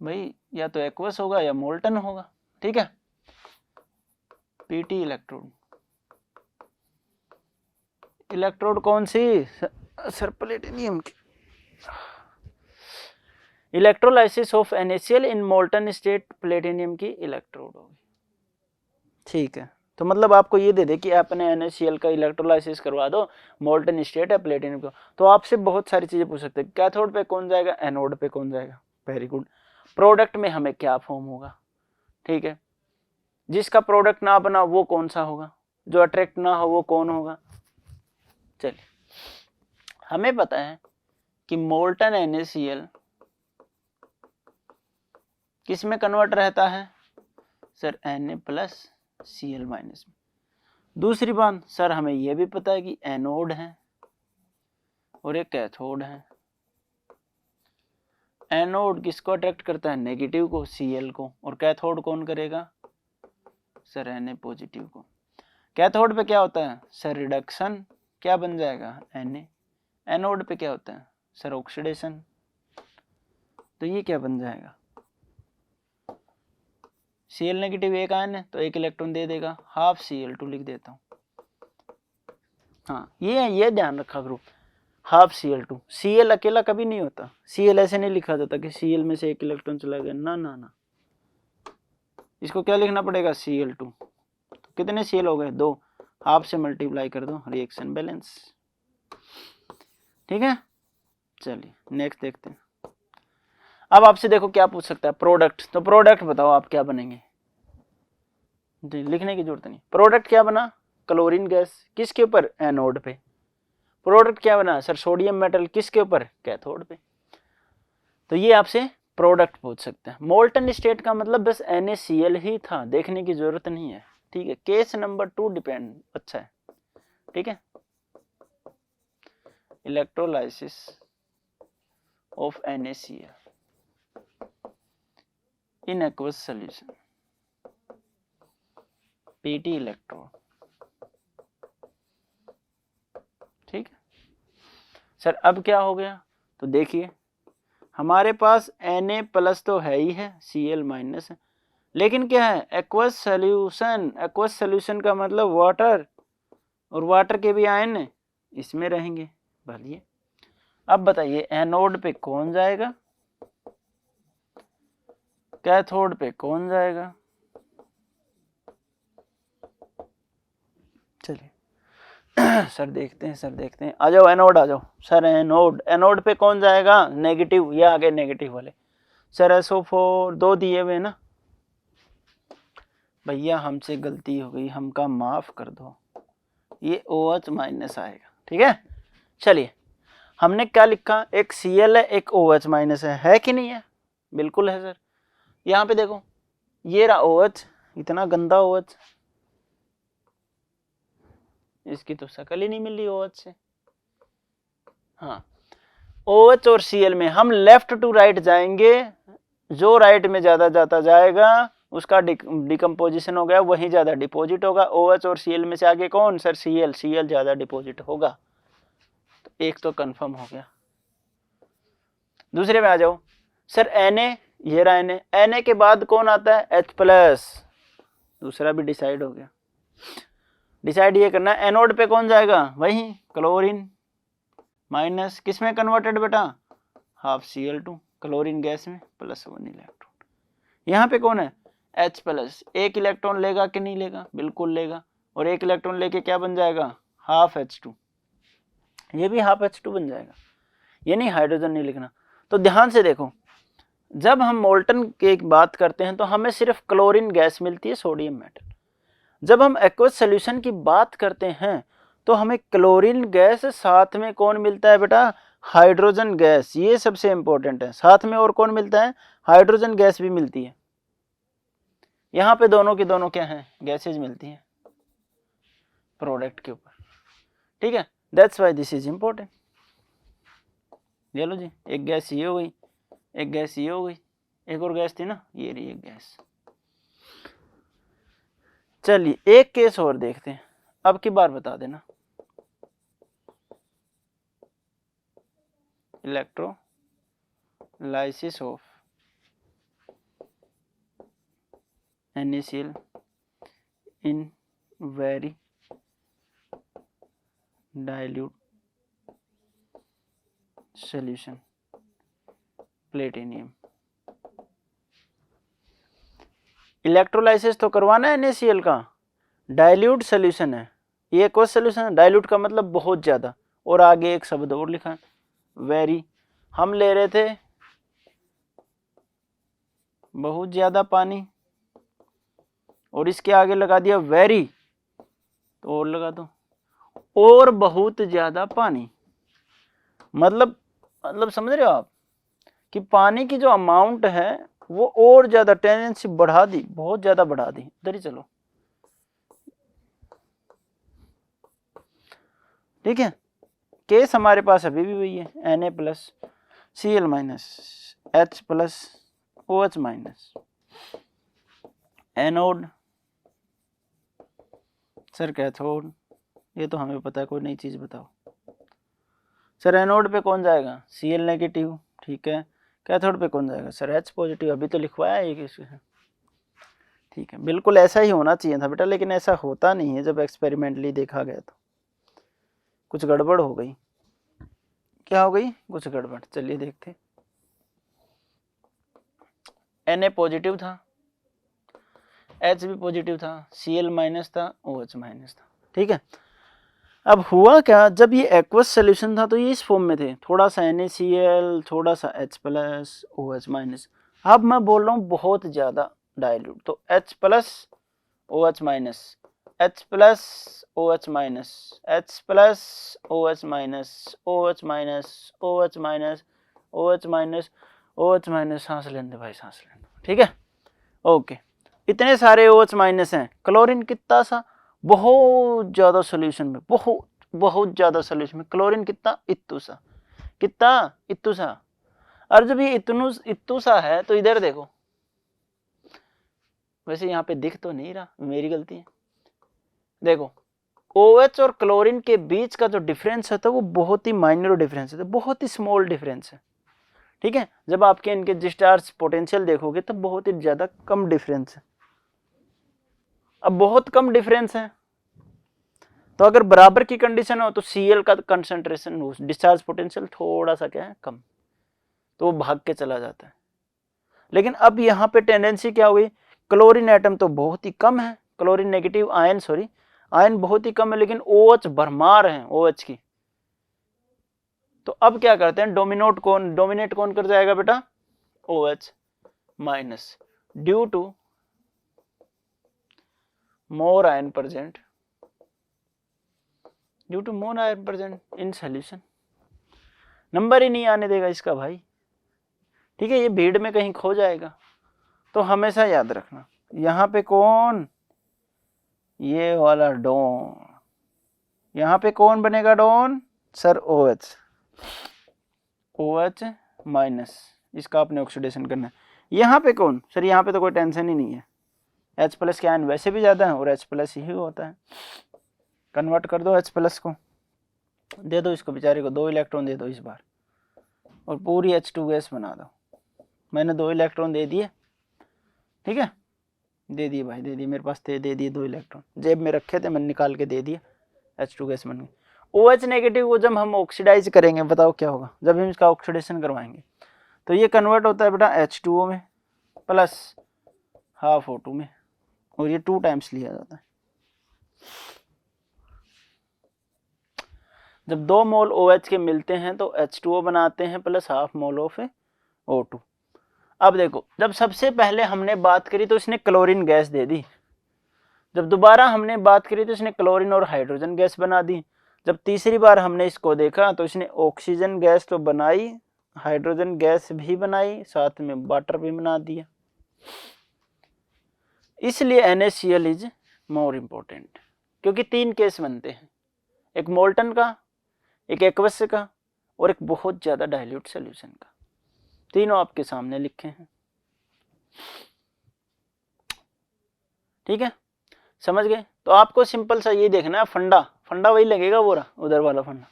भाई या तो एक्वस होगा या मोल्टन होगा, ठीक है। पीटी इलेक्ट्रोड कौन सी, सर प्लेटिनियम की। Electrolysis of NaCl in molten state, platinum की इलेक्ट्रोड होगी, ठीक है। तो मतलब आपको ये दे दे कि आपने NaCl का इलेक्ट्रोलाइसिस करवा दो, मोल्टन स्टेट है प्लेटिनियम का, तो आपसे बहुत सारी चीजें पूछ सकते हैं। कैथोड पे कौन जाएगा, एनोड पे कौन जाएगा, वेरी गुड। प्रोडक्ट में हमें क्या फॉर्म होगा, ठीक है, जिसका प्रोडक्ट ना बना वो कौन सा होगा, जो अट्रैक्ट ना हो वो कौन होगा। चलिए, हमें पता है कि मोल्टन NaCl किस में कन्वर्ट रहता है, सर Na+Cl- में। दूसरी बात, सर हमें यह भी पता है कि एनोड है और एक कैथोड है। एनोड किसको अट्रैक्ट करता है, नेगेटिव को, Cl को, और कैथोड कौन करेगा, सर Na पॉजिटिव को। कैथोड पे क्या होता है, सर रिडक्शन, क्या बन जाएगा, Na। एनोड पे क्या होता है, सर ऑक्सीडेशन, तो ये क्या बन जाएगा, Cl नेगेटिव एक आयन है तो एक इलेक्ट्रॉन दे देगा, हाफ Cl2 लिख देता हूँ। हाँ, ये ध्यान रखा ग्रुप, हाफ Cl2, Cl अकेला कभी नहीं होता, Cl ऐसे नहीं लिखा जाता कि Cl में से एक इलेक्ट्रॉन चला गया, ना ना ना, इसको क्या लिखना पड़ेगा, Cl2। तो कितने Cl हो गए, 2, हाफ से मल्टीप्लाई कर दो, रिएक्शन बैलेंस, ठीक है। चलिए नेक्स्ट देखते हैं। अब आपसे देखो क्या पूछ सकता है, प्रोडक्ट, तो प्रोडक्ट बताओ आप क्या बनेंगे, लिखने की जरूरत नहीं। प्रोडक्ट क्या बना, क्लोरीन गैस, किसके ऊपर, एनोड पे। प्रोडक्ट क्या बना, सर सोडियम मेटल, किसके ऊपर, कैथोड पे। तो ये आपसे प्रोडक्ट पूछ सकते हैं। मोल्टन स्टेट का मतलब बस NaCl ही था, देखने की जरूरत नहीं है, ठीक है। केस नंबर 2 डिपेंड, अच्छा है, ठीक है। Electrolysis of NaCl in aqueous solution, PT electrode, ठीक है। सर अब क्या हो गया, तो देखिए हमारे पास Na+ तो है ही है, Cl- है, लेकिन क्या है, एक्वस सॉल्यूशन। एक्वस सॉल्यूशन का मतलब वाटर, और वाटर के भी आयन इसमें रहेंगे, भलिए। अब बताइए एनोड पे कौन जाएगा, कैथोड पे कौन जाएगा। चलिए सर देखते हैं, आ जाओ एनोड आ जाओ। सर एनोड पे कौन जाएगा, नेगेटिव, ये आगे नेगेटिव वाले। सर SO4 2 दिए हुए ना, भैया हमसे गलती हो गई, हमका माफ कर दो, ये OH माइनस आएगा। ठीक है, चलिए हमने क्या लिखा, एक Cl है एक OH माइनस है कि नहीं है? बिल्कुल है सर। यहाँ पे देखो ये रहा OH, इतना गंदा OH, इसकी तो शक्ल ही नहीं मिल रही OH से। हाँ, OH और Cl में हम लेफ्ट टू राइट जाएंगे, जो राइट में ज्यादा जाता जाएगा उसका डिकम्पोजिशन हो गया, वही ज्यादा डिपॉजिट होगा। OH और Cl में से आगे कौन सर? Cl ज्यादा डिपॉजिट होगा, तो एक तो कंफर्म हो गया। दूसरे में आ जाओ सर, Na, ये रहा Na के बाद कौन आता है? H+, दूसरा भी डिसाइड हो गया। डिसाइड ये करना है एनोड पे कौन जाएगा? वही क्लोरीन माइनस, किस में कन्वर्टेड बेटा? हाफ Cl2, क्लोरीन गैस में +1 इलेक्ट्रॉन। यहाँ पे कौन है? H+, एक इलेक्ट्रॉन लेगा कि नहीं लेगा? बिल्कुल लेगा, और एक इलेक्ट्रॉन लेके क्या बन जाएगा? हाफ H2, ये भी हाफ H2 बन जाएगा, ये नहीं हाइड्रोजन नहीं लिखना। तो ध्यान से देखो, जब हम मोल्टन की बात करते हैं तो हमें सिर्फ क्लोरीन गैस मिलती है, सोडियम मेटल। जब हम एक्वस सॉल्यूशन की बात करते हैं तो हमें क्लोरीन गैस, साथ में कौन मिलता है बेटा? हाइड्रोजन गैस, ये सबसे इंपॉर्टेंट है। साथ में और कौन मिलता है? हाइड्रोजन गैस भी मिलती है। यहाँ पे दोनों की दोनों क्या है? गैसेज मिलती हैं प्रोडक्ट के ऊपर। ठीक है, that's why this is important. ले लो जी, एक गैस ये हो गई, एक गैस ये हो गई, एक और गैस थी ना, ये रही एक गैस। चलिए एक केस और देखते हैं, अब की बार बता देना। Electrolysis of NaCl in very dilute solution platinum. Electrolysis तो करवाना है NaCl का, डाइल्यूट सोल्यूशन है ये, कौन सोल्यूशन है? डाइल्यूट का मतलब बहुत ज्यादा, और आगे एक शब्द और लिखा है वेरी। हम ले रहे थे बहुत ज्यादा पानी, और इसके आगे लगा दिया वेरी, तो और लगा दो और बहुत ज्यादा पानी। मतलब समझ रहे हो आप कि पानी की जो अमाउंट है वो और ज्यादा टेंडेंसी बढ़ा दी, बहुत ज्यादा बढ़ा दी। इधर ही चलो, ठीक है। केस हमारे पास अभी भी वही है, Na+Cl- H+OH-। Anode sir cathode, ये तो हमें पता है, कोई नई चीज बताओ सर। एनोड पे कौन जाएगा? Cl-, ठीक है। कैथोड पे कौन जाएगा सर? H+, अभी तो लिखवाया है एक, ठीक है। बिल्कुल ऐसा ही होना चाहिए था बेटा, लेकिन ऐसा होता नहीं है। जब एक्सपेरिमेंटली देखा गया तो कुछ गड़बड़ हो गई। क्या हो गई? कुछ गड़बड़। चलिए देखते। Na पॉजिटिव था, H भी पॉजिटिव था, Cl- था, OH- था, ठीक है। अब हुआ क्या, जब ये एक्वस सॉल्यूशन था तो ये इस फॉर्म में थे, थोड़ा सा NaCl, थोड़ा सा H+, OH-। अब मैं बोल रहा हूँ बहुत ज्यादा डाइल्यूट, तो H+, OH-, H+, OH-, H+, OH-, OH-, OH-, OH-, OH-। सांस लेने भाई, सांस लेने, ठीक है, ओके। इतने सारे OH- हैं, क्लोरीन कितना सा? बहुत ज्यादा सोल्यूशन में, बहुत ज्यादा सोल्यूशन में क्लोरीन कितना? इत्तू सा। कितना? इत्तू सा। और जब ये इत्तू सा है तो इधर देखो, वैसे यहाँ पे दिख तो नहीं रहा, मेरी गलती है। देखो OH और क्लोरीन के बीच का जो डिफरेंस है तो वो बहुत ही माइनर डिफरेंस है, बहुत ही स्मॉल डिफरेंस है, ठीक है। जब आपके इनके डिस्चार्ज पोटेंशियल देखोगे तो बहुत ही ज्यादा कम डिफरेंस है। अब बहुत कम डिफरेंस है तो अगर बराबर की कंडीशन हो तो Cl का कंसंट्रेशन, डिस्चार्ज पोटेंशियल थोड़ा सा क्या है, कम, तो वो भाग के चला जाता है। लेकिन अब यहाँ पे टेंडेंसी क्या हुई, क्लोरीन एटम तो बहुत ही कम है, क्लोरीन नेगेटिव आयन, आयन बहुत ही कम है, लेकिन OH भरमार है OH की। तो अब क्या करते हैं, डोमिनेट कौन कर जाएगा बेटा? OH-, due to more iron present due to more iron present in solution। Number ही नहीं आने देगा इसका भाई, ठीक है, ये भीड़ में कहीं खो जाएगा। तो हमेशा याद रखना यहाँ पे कौन, ये वाला डॉन, यहाँ पे कौन बनेगा don sir, OH, OH minus, इसका आपने ऑक्सीडेशन करना है। यहाँ पे कौन सर, यहाँ पे तो कोई टेंशन ही नहीं है, H प्लस के आयन वैसे भी ज़्यादा है और H प्लस ही होता है, कन्वर्ट कर दो H प्लस को, दे दो इसको बेचारे को 2 इलेक्ट्रॉन दे दो इस बार, और पूरी H2 गैस बना दो। मैंने 2 इलेक्ट्रॉन दे दिए, ठीक है, दे दिए भाई, दे दिए, मेरे पास थे, दे दिए 2 इलेक्ट्रॉन, जेब में रखे थे, मैंने निकाल के दे दिए, H2 गैस बन गई। OH नेगेटिव को जब हम ऑक्सीडाइज करेंगे, बताओ क्या होगा, जब हम इसका ऑक्सीडेशन करवाएंगे तो ये कन्वर्ट होता है बेटा H2O में प्लस हाफ O2 में, और ये 2 टाइम्स लिया जाता है। जब 2 मोल OH के मिलते हैं तो H2O बनाते हैं plus half mole of O2। अब देखो, जब सबसे पहले हमने बात करी तो इसने क्लोरीन गैस दे दी, जब दोबारा हमने बात करी तो इसने क्लोरीन और हाइड्रोजन गैस बना दी, जब तीसरी बार हमने इसको देखा तो इसने ऑक्सीजन गैस तो बनाई, हाइड्रोजन गैस भी बनाई, साथ में वाटर भी बना दिया। इसलिए NaCl इज मोर इम्पोर्टेंट, क्योंकि 3 केस बनते हैं, एक मोल्टन का, एक एक्वस का, और एक बहुत ज़्यादा डाइल्यूट सोल्यूशन का। तीनों आपके सामने लिखे हैं, ठीक है, समझ गए। तो आपको सिंपल सा ये देखना है, फंडा वही लगेगा वो रहा उधर वाला फंडा,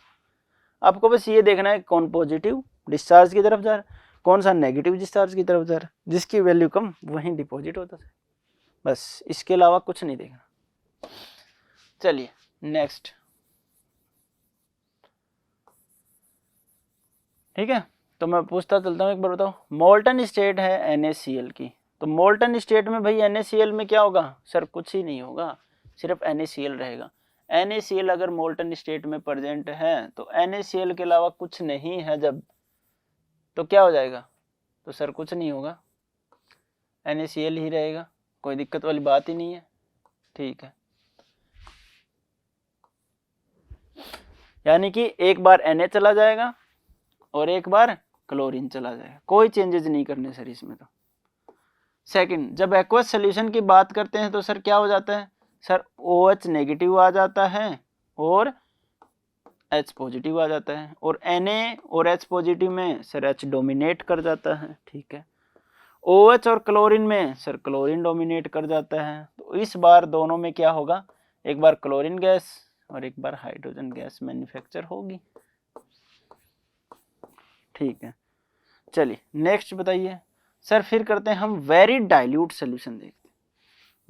आपको बस ये देखना है कौन पॉजिटिव डिस्चार्ज की तरफ जा रहा है, कौन सा नेगेटिव डिस्चार्ज की तरफ जा रहा है, जिसकी वैल्यू कम वहीं डिपॉजिट होता है, बस इसके अलावा कुछ नहीं देखना। चलिए नेक्स्ट, ठीक है, तो मैं पूछता चलता हूँ, एक बार बताओ, मोल्टन स्टेट है NaCl की, तो मोल्टन स्टेट में भाई NaCl में क्या होगा सर, कुछ ही नहीं होगा, सिर्फ NaCl रहेगा। NaCl अगर मोल्टन स्टेट में प्रेजेंट है तो NaCl के अलावा कुछ नहीं है, जब तो क्या हो जाएगा, तो सर कुछ नहीं होगा, NaCl ही रहेगा, कोई दिक्कत वाली बात ही नहीं है, ठीक है। यानी कि एक बार Na चला जाएगा और एक बार क्लोरीन चला जाएगा, कोई चेंजेस नहीं करने सर इसमें। तो सेकंड, जब एक्वस सॉल्यूशन की बात करते हैं तो सर क्या हो जाता है सर, OH नेगेटिव आ जाता है और H पॉजिटिव आ जाता है, और Na और H पॉजिटिव में सर H डोमिनेट कर जाता है, ठीक है। OH और क्लोरीन में सर क्लोरीन डोमिनेट कर जाता है, तो इस बार दोनों में क्या होगा, एक बार क्लोरीन गैस और एक बार हाइड्रोजन गैस मैन्युफैक्चर होगी, ठीक है। चलिए नेक्स्ट बताइए सर, फिर करते हैं हम वेरी डाइल्यूट सोल्यूशन देखते हैं,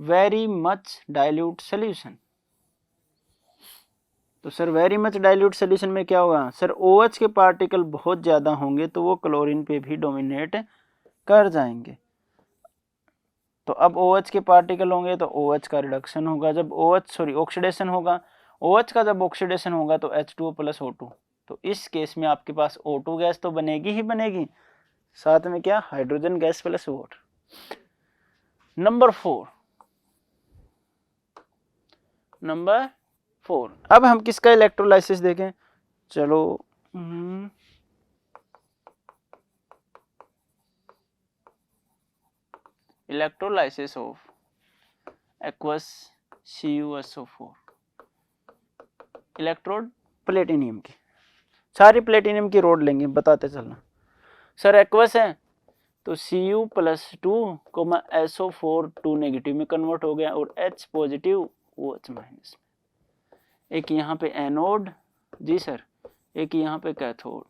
वेरी मच डाइल्यूट सोल्यूशन। तो sir very much dilute solution में क्या होगा सर, OH के पार्टिकल बहुत ज़्यादा होंगे तो वो क्लोरीन पे भी डोमिनेट कर जाएंगे। तो अब OH के पार्टिकल होंगे तो OH का रिडक्शन होगा, जब ऑक्सीडेशन होगा, OH का जब ऑक्सीडेशन होगा तो H2O प्लस O2, तो इस केस में आपके पास O2 गैस तो बनेगी ही बनेगी, साथ में क्या, hydrogen gas plus water. Number 4, अब हम किसका इलेक्ट्रोलाइसिस देखें, चलो electrolysis of aqueous CuSO4, electrode platinum की, सारी प्लेटिनियम की रोड लेंगे, बताते चलना। सर एक्वस है तो Cu प्लस 2 SO4 2 नेगेटिव में कन्वर्ट हो गया, और H पॉजिटिव OH माइनस में, एक यहाँ पे एनोड जी सर, एक यहाँ पे कैथोड।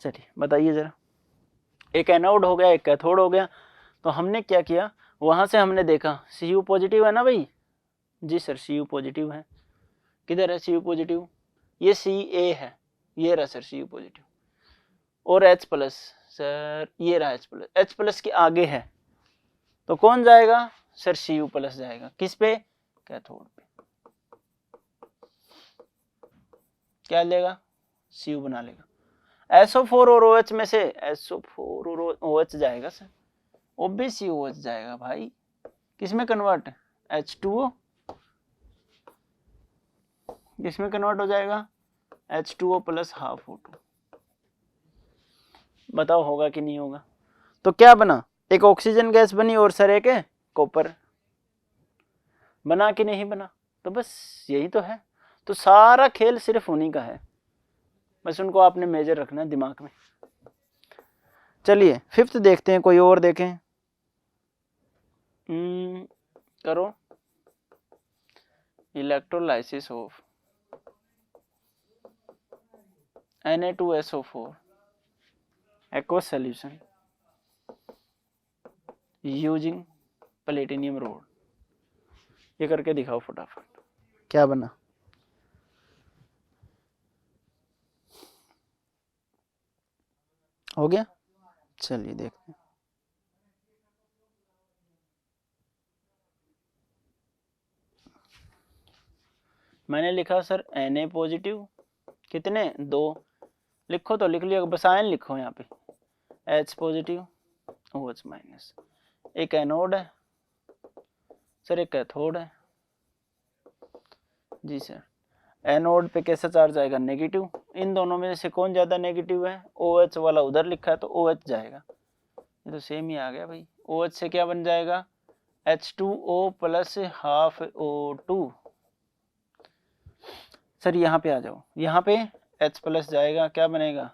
चलिए बताइए जरा, एक एनोड हो गया एक कैथोड हो गया, तो हमने क्या किया, वहां से हमने देखा Cu पॉजिटिव है ना भाई, जी सर Cu पॉजिटिव है, किधर है Cu पॉजिटिव, ये Ca है, ये रहा सर Cu पॉजिटिव, और H प्लस सर ये रहा H प्लस के आगे है, तो कौन जाएगा सर, Cu प्लस जाएगा, किस पे, कैथोड पे, क्या लेगा, Cu बना लेगा। SO4 और OH में से SO4 और OH जाएगा सर, ऑब्वियस OH जाएगा भाई, किसमें कन्वर्ट, H2O किसमें कन्वर्ट हो जाएगा, H2O प्लस हाफ O2। बताओ होगा कि नहीं होगा। तो क्या बना, एक ऑक्सीजन गैस बनी और सर एक कॉपर बना कि नहीं बना। तो बस यही तो है। तो सारा खेल सिर्फ उन्हीं का है, बस उनको आपने मेजर रखना है दिमाग में। चलिए फिफ्थ देखते हैं, कोई और देखें। करो, electrolysis of Na2SO4 aqueous solution using platinum road. ये करके दिखाओ फटाफट, क्या बना। हो गया, चलिए देखते हैं। मैंने लिखा सर Na पॉजिटिव कितने, 2 लिखो तो लिख लिया, बस आयन लिखो यहाँ पे, H पॉजिटिव OH माइनस। एक एनोड है सर, एक कैथोड है जी सर। एनोड पे कैसा चार्ज आएगा, नेगेटिव। इन दोनों में से कौन ज्यादा नेगेटिव है, OH वाला उधर लिखा है तो OH जाएगा। ये तो सेम ही आ गया भाई। OH से क्या बन जाएगा, H2O plus half O2। Sir यहाँ पे आ जाओ, यहाँ पे H प्लस जाएगा, क्या बनेगा,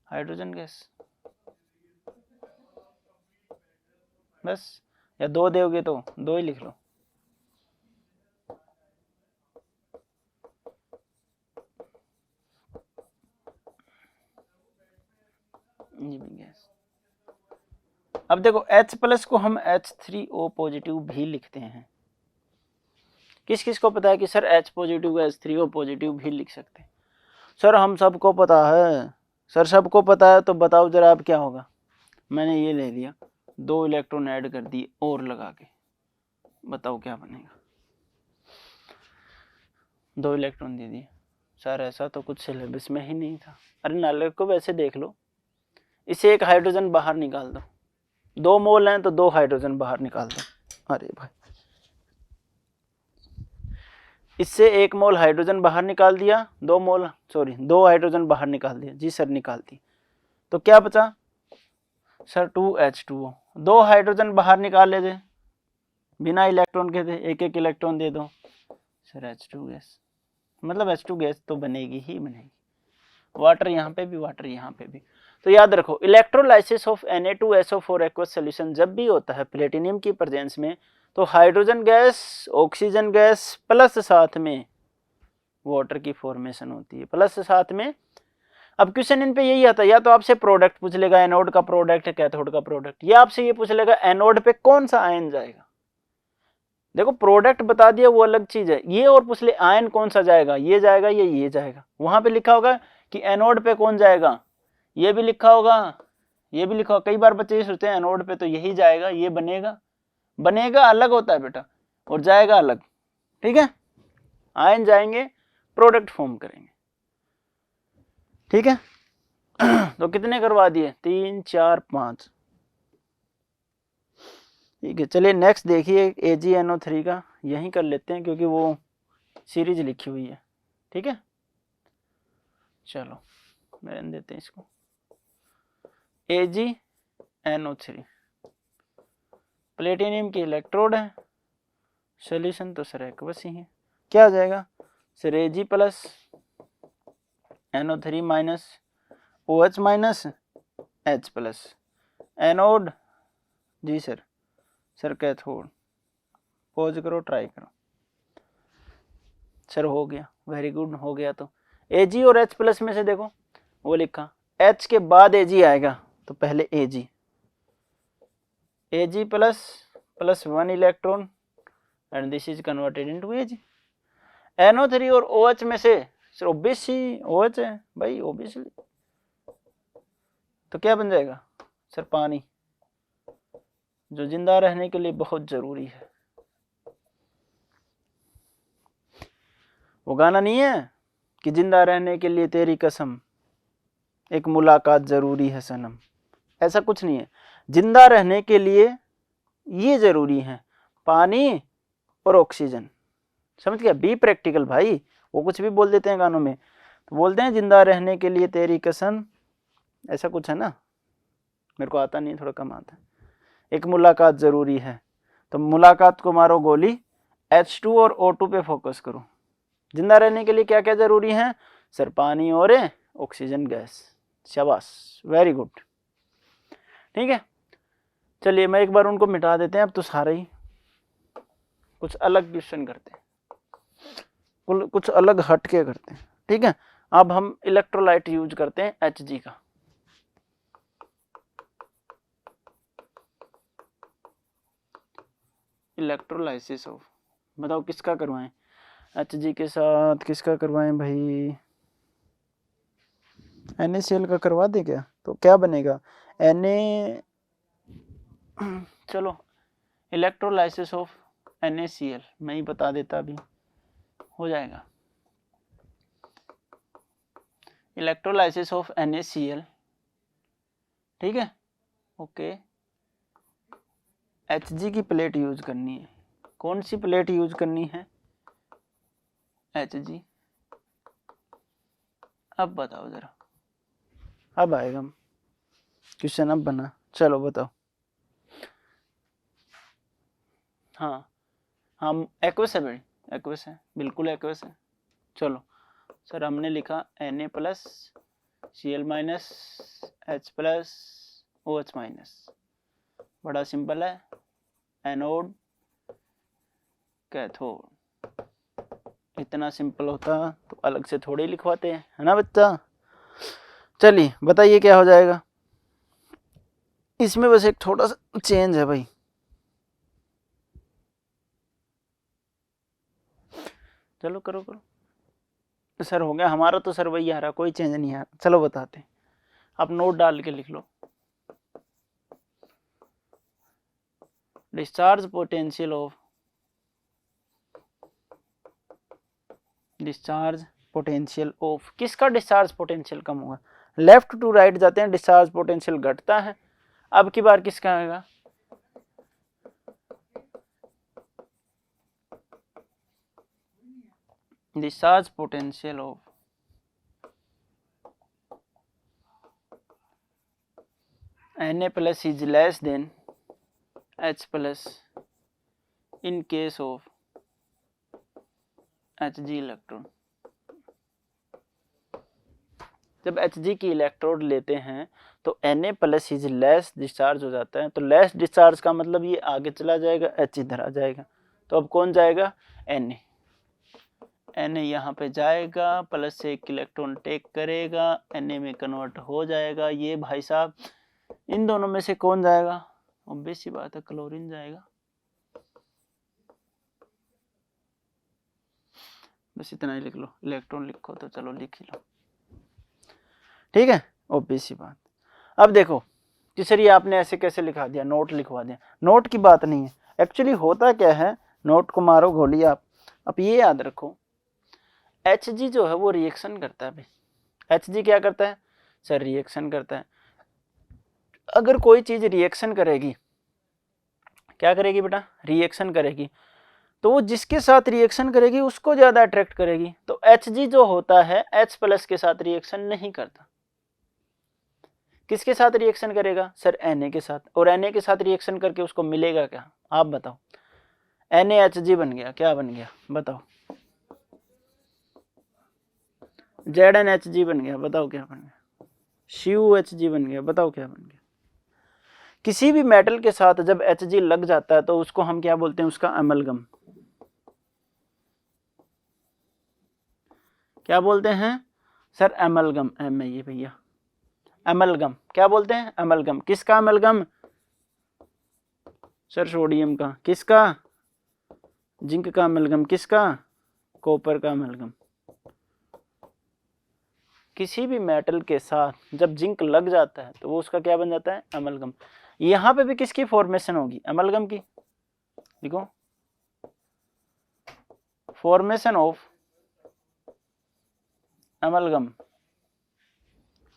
हाइड्रोजन गैस। बस, या 2 दोगे तो 2 ही लिख लो। गैस। अब देखो H प्लस को हम H3O पॉजिटिव भी लिखते हैं। किस किस को पता है कि सर H पॉजिटिव को H3O पॉजिटिव भी लिख सकते हैं। सर हम सबको पता है। सर सबको पता है तो बताओ जरा अब क्या होगा। मैंने ये ले लिया, 2 इलेक्ट्रॉन ऐड कर दिए और लगा के, बताओ क्या बनेगा। 2 इलेक्ट्रॉन दे दिए। सर ऐसा तो कुछ सिलेबस में ही नहीं था। अरे नाले को वैसे देख लो, इसे एक हाइड्रोजन बाहर निकाल दो, 2 मोल हैं तो 2 हाइड्रोजन बाहर निकाल दो। अरे भाई, इससे 1 मोल हाइड्रोजन बाहर निकाल दिया, 2 हाइड्रोजन बाहर निकाल दिया जी सर, निकाल दी। तो क्या बचा सर, 2H2O। 2 हाइड्रोजन बाहर निकाल ले दे, बिना इलेक्ट्रॉन के दे, एक एक इलेक्ट्रॉन दे दो सर, H2 गैस। मतलब H2 गैस तो बनेगी ही बनेगी, वाटर यहाँ पे भी, वाटर यहाँ पे भी। तो याद रखो, electrolysis of Na2SO4 aqueous solution जब भी होता है प्लेटिनियम की प्रेजेंस में, तो hydrogen gas, oxygen gas plus साथ में वाटर की फॉर्मेशन होती है, प्लस साथ में। अब क्वेश्चन इन पे यही आता है, या तो आपसे प्रोडक्ट पूछ लेगा, एनोड का प्रोडक्ट, कैथोड का प्रोडक्ट, या आपसे ये पूछ लेगा एनोड पे कौन सा आयन जाएगा। देखो प्रोडक्ट बता दिया वो अलग चीज है, ये और पूछ ले आयन कौन सा जाएगा, ये जाएगा ये जाएगा। वहां पे लिखा होगा कि एनोड पे कौन जाएगा, ये भी लिखा होगा, ये भी लिखा होगा। कई बार बच्चे ये सोचते हैं एनोड पे तो यही जाएगा, ये बनेगा, बनेगा अलग होता है बेटा, और जाएगा अलग। ठीक है, आयन जाएंगे, प्रोडक्ट फॉर्म करेंगे। ठीक है तो कितने करवा दिए, 3 4 5। ठीक है, चलिए नेक्स्ट देखिए AgNO3 का, यहीं कर लेते हैं क्योंकि वो सीरीज लिखी हुई है। ठीक है, चलो रहने देते हैं इसको। AgNO3 प्लेटिनियम की इलेक्ट्रोड है, सोल्यूशन तो सर एक्वस ही है। क्या आ जाएगा sir, Ag plus NO3 minus OH minus H plus, anode जी सर, सर कैथोड। पॉज करो, ट्राई करो। सर हो गया, वेरी गुड, हो गया। तो Ag और H प्लस में से देखो वो लिखा, H के बाद Ag आएगा तो पहले Ag plus plus 1 electron and this is converted into Ag। NO3 और OH में से सर ओबीसी OH है भाई, ओबीसली। तो क्या बन जाएगा सर, पानी, जो जिंदा रहने के लिए बहुत जरूरी है। वो गाना नहीं है कि जिंदा रहने के लिए तेरी कसम, एक मुलाकात जरूरी है सनम। ऐसा कुछ नहीं है, जिंदा रहने के लिए ये जरूरी है, पानी और ऑक्सीजन। समझ गया, बी प्रैक्टिकल भाई, वो कुछ भी बोल देते हैं गानों में। तो बोलते हैं जिंदा रहने के लिए तेरी कसम, ऐसा कुछ है ना, मेरे को आता नहीं, थोड़ा कम आता है। एक मुलाकात जरूरी है, तो मुलाकात को मारो गोली, H2 और O2 पे फोकस करो। जिंदा रहने के लिए क्या क्या जरूरी है सर? पानी और ऑक्सीजन गैस। शाबाश, वेरी गुड। ठीक है, चलिए मैं एक बार उनको मिटा देते हैं, अब तो सारे ही कुछ अलग क्वेश्चन करते हैं, कुछ अलग हटके करते हैं। ठीक है, अब हम इलेक्ट्रोलाइट यूज करते हैं Hg का। इलेक्ट्रोलाइसिस ऑफ, बताओ किसका करवाएं? Hg के साथ किसका करवाएं भाई? NaCl का करवा दे क्या? तो क्या बनेगा? Na, चलो इलेक्ट्रोलाइसिस ऑफ NaCl मैं ही बता देता, अभी हो जाएगा। इलेक्ट्रोलाइसिस ऑफ NaCl, ठीक है, ओके। Hg की प्लेट यूज करनी है। कौन सी प्लेट यूज करनी है? Hg। अब बताओ जरा, अब आएगा क्वेश्चन, अब बना, चलो बताओ। हाँ हाँ, एक्वस है भाई, एक्वस है, बिल्कुल एक्वस है। चलो सर, हमने लिखा Na plus Cl minus H plus OH minus, बड़ा सिंपल है। एनोड कैथोड, इतना सिंपल होता तो अलग से थोड़े लिखवाते हैं, है ना बच्चा? चलिए बताइए क्या हो जाएगा इसमें, बस एक थोड़ा सा चेंज है भाई। चलो करो करो सर, हो गया हमारा तो सर वही आ रहा, कोई चेंज नहीं आ रहा। चलो बताते, आप नोट डाल के लिख लो। Discharge potential of, discharge potential of, किसका डिस्चार्ज पोटेंशियल कम होगा? लेफ्ट टू राइट जाते हैं, डिस्चार्ज पोटेंशियल घटता है। अब की बार किसका आएगा? Discharge potential of Na plus is less than H plus in case of Hg electron. जब Hg की इलेक्ट्रोड लेते हैं तो Na plus is less discharge हो जाता है। तो लेस डिस्चार्ज का मतलब ये आगे चला जाएगा, H इधर आ जाएगा। तो अब कौन जाएगा? Na यहाँ पे जाएगा, प्लस से एक इलेक्ट्रॉन टेक करेगा, Na में कन्वर्ट हो जाएगा। ये भाई साहब इन दोनों में से कौन जाएगा? ऑब्वियस सी बात है, क्लोरीन जाएगा। बस इतना ही लिख लो, इलेक्ट्रॉन लिखो तो चलो लिख ही लो, ठीक है, ऑब्वियस सी बात। अब देखो कि सर ये आपने ऐसे कैसे लिखा दिया, नोट लिखवा दिया। नोट की बात नहीं है, एक्चुअली होता क्या है, नोट को मारो गोली आप। अब ये याद रखो, Hg जो है वो रिएक्शन करता है भाई। Hg क्या करता है सर? रिएक्शन करता है। अगर कोई चीज रिएक्शन करेगी, क्या करेगी बेटा? रिएक्शन करेगी, तो वो जिसके साथ रिएक्शन करेगी उसको ज्यादा अट्रैक्ट करेगी। तो Hg जो होता है H प्लस के साथ रिएक्शन नहीं करता। किसके साथ रिएक्शन करेगा सर? Na के साथ। और Na के साथ रिएक्शन करके उसको मिलेगा क्या? आप बताओ। NaHg बन गया, क्या बन गया बताओ? ZnHg बन गया, बताओ क्या बन गया? CuHg बन गया, बताओ क्या बन गया? किसी भी मेटल के साथ जब Hg लग जाता है तो उसको हम क्या बोलते हैं? उसका अमलगम। क्या बोलते हैं सर? अमलगम। एम है ये भैया, अमलगम। क्या बोलते हैं? अमलगम। किसका अमलगम सर? सोडियम का। किसका? जिंक का अमलगम। किसका? कॉपर का अमलगम। किसी भी मेटल के साथ जब जिंक लग जाता है तो वो उसका क्या बन जाता है? अमलगम। यहां पे भी किसकी फॉर्मेशन होगी? अमलगम की। देखो, फॉर्मेशन ऑफ अमलगम,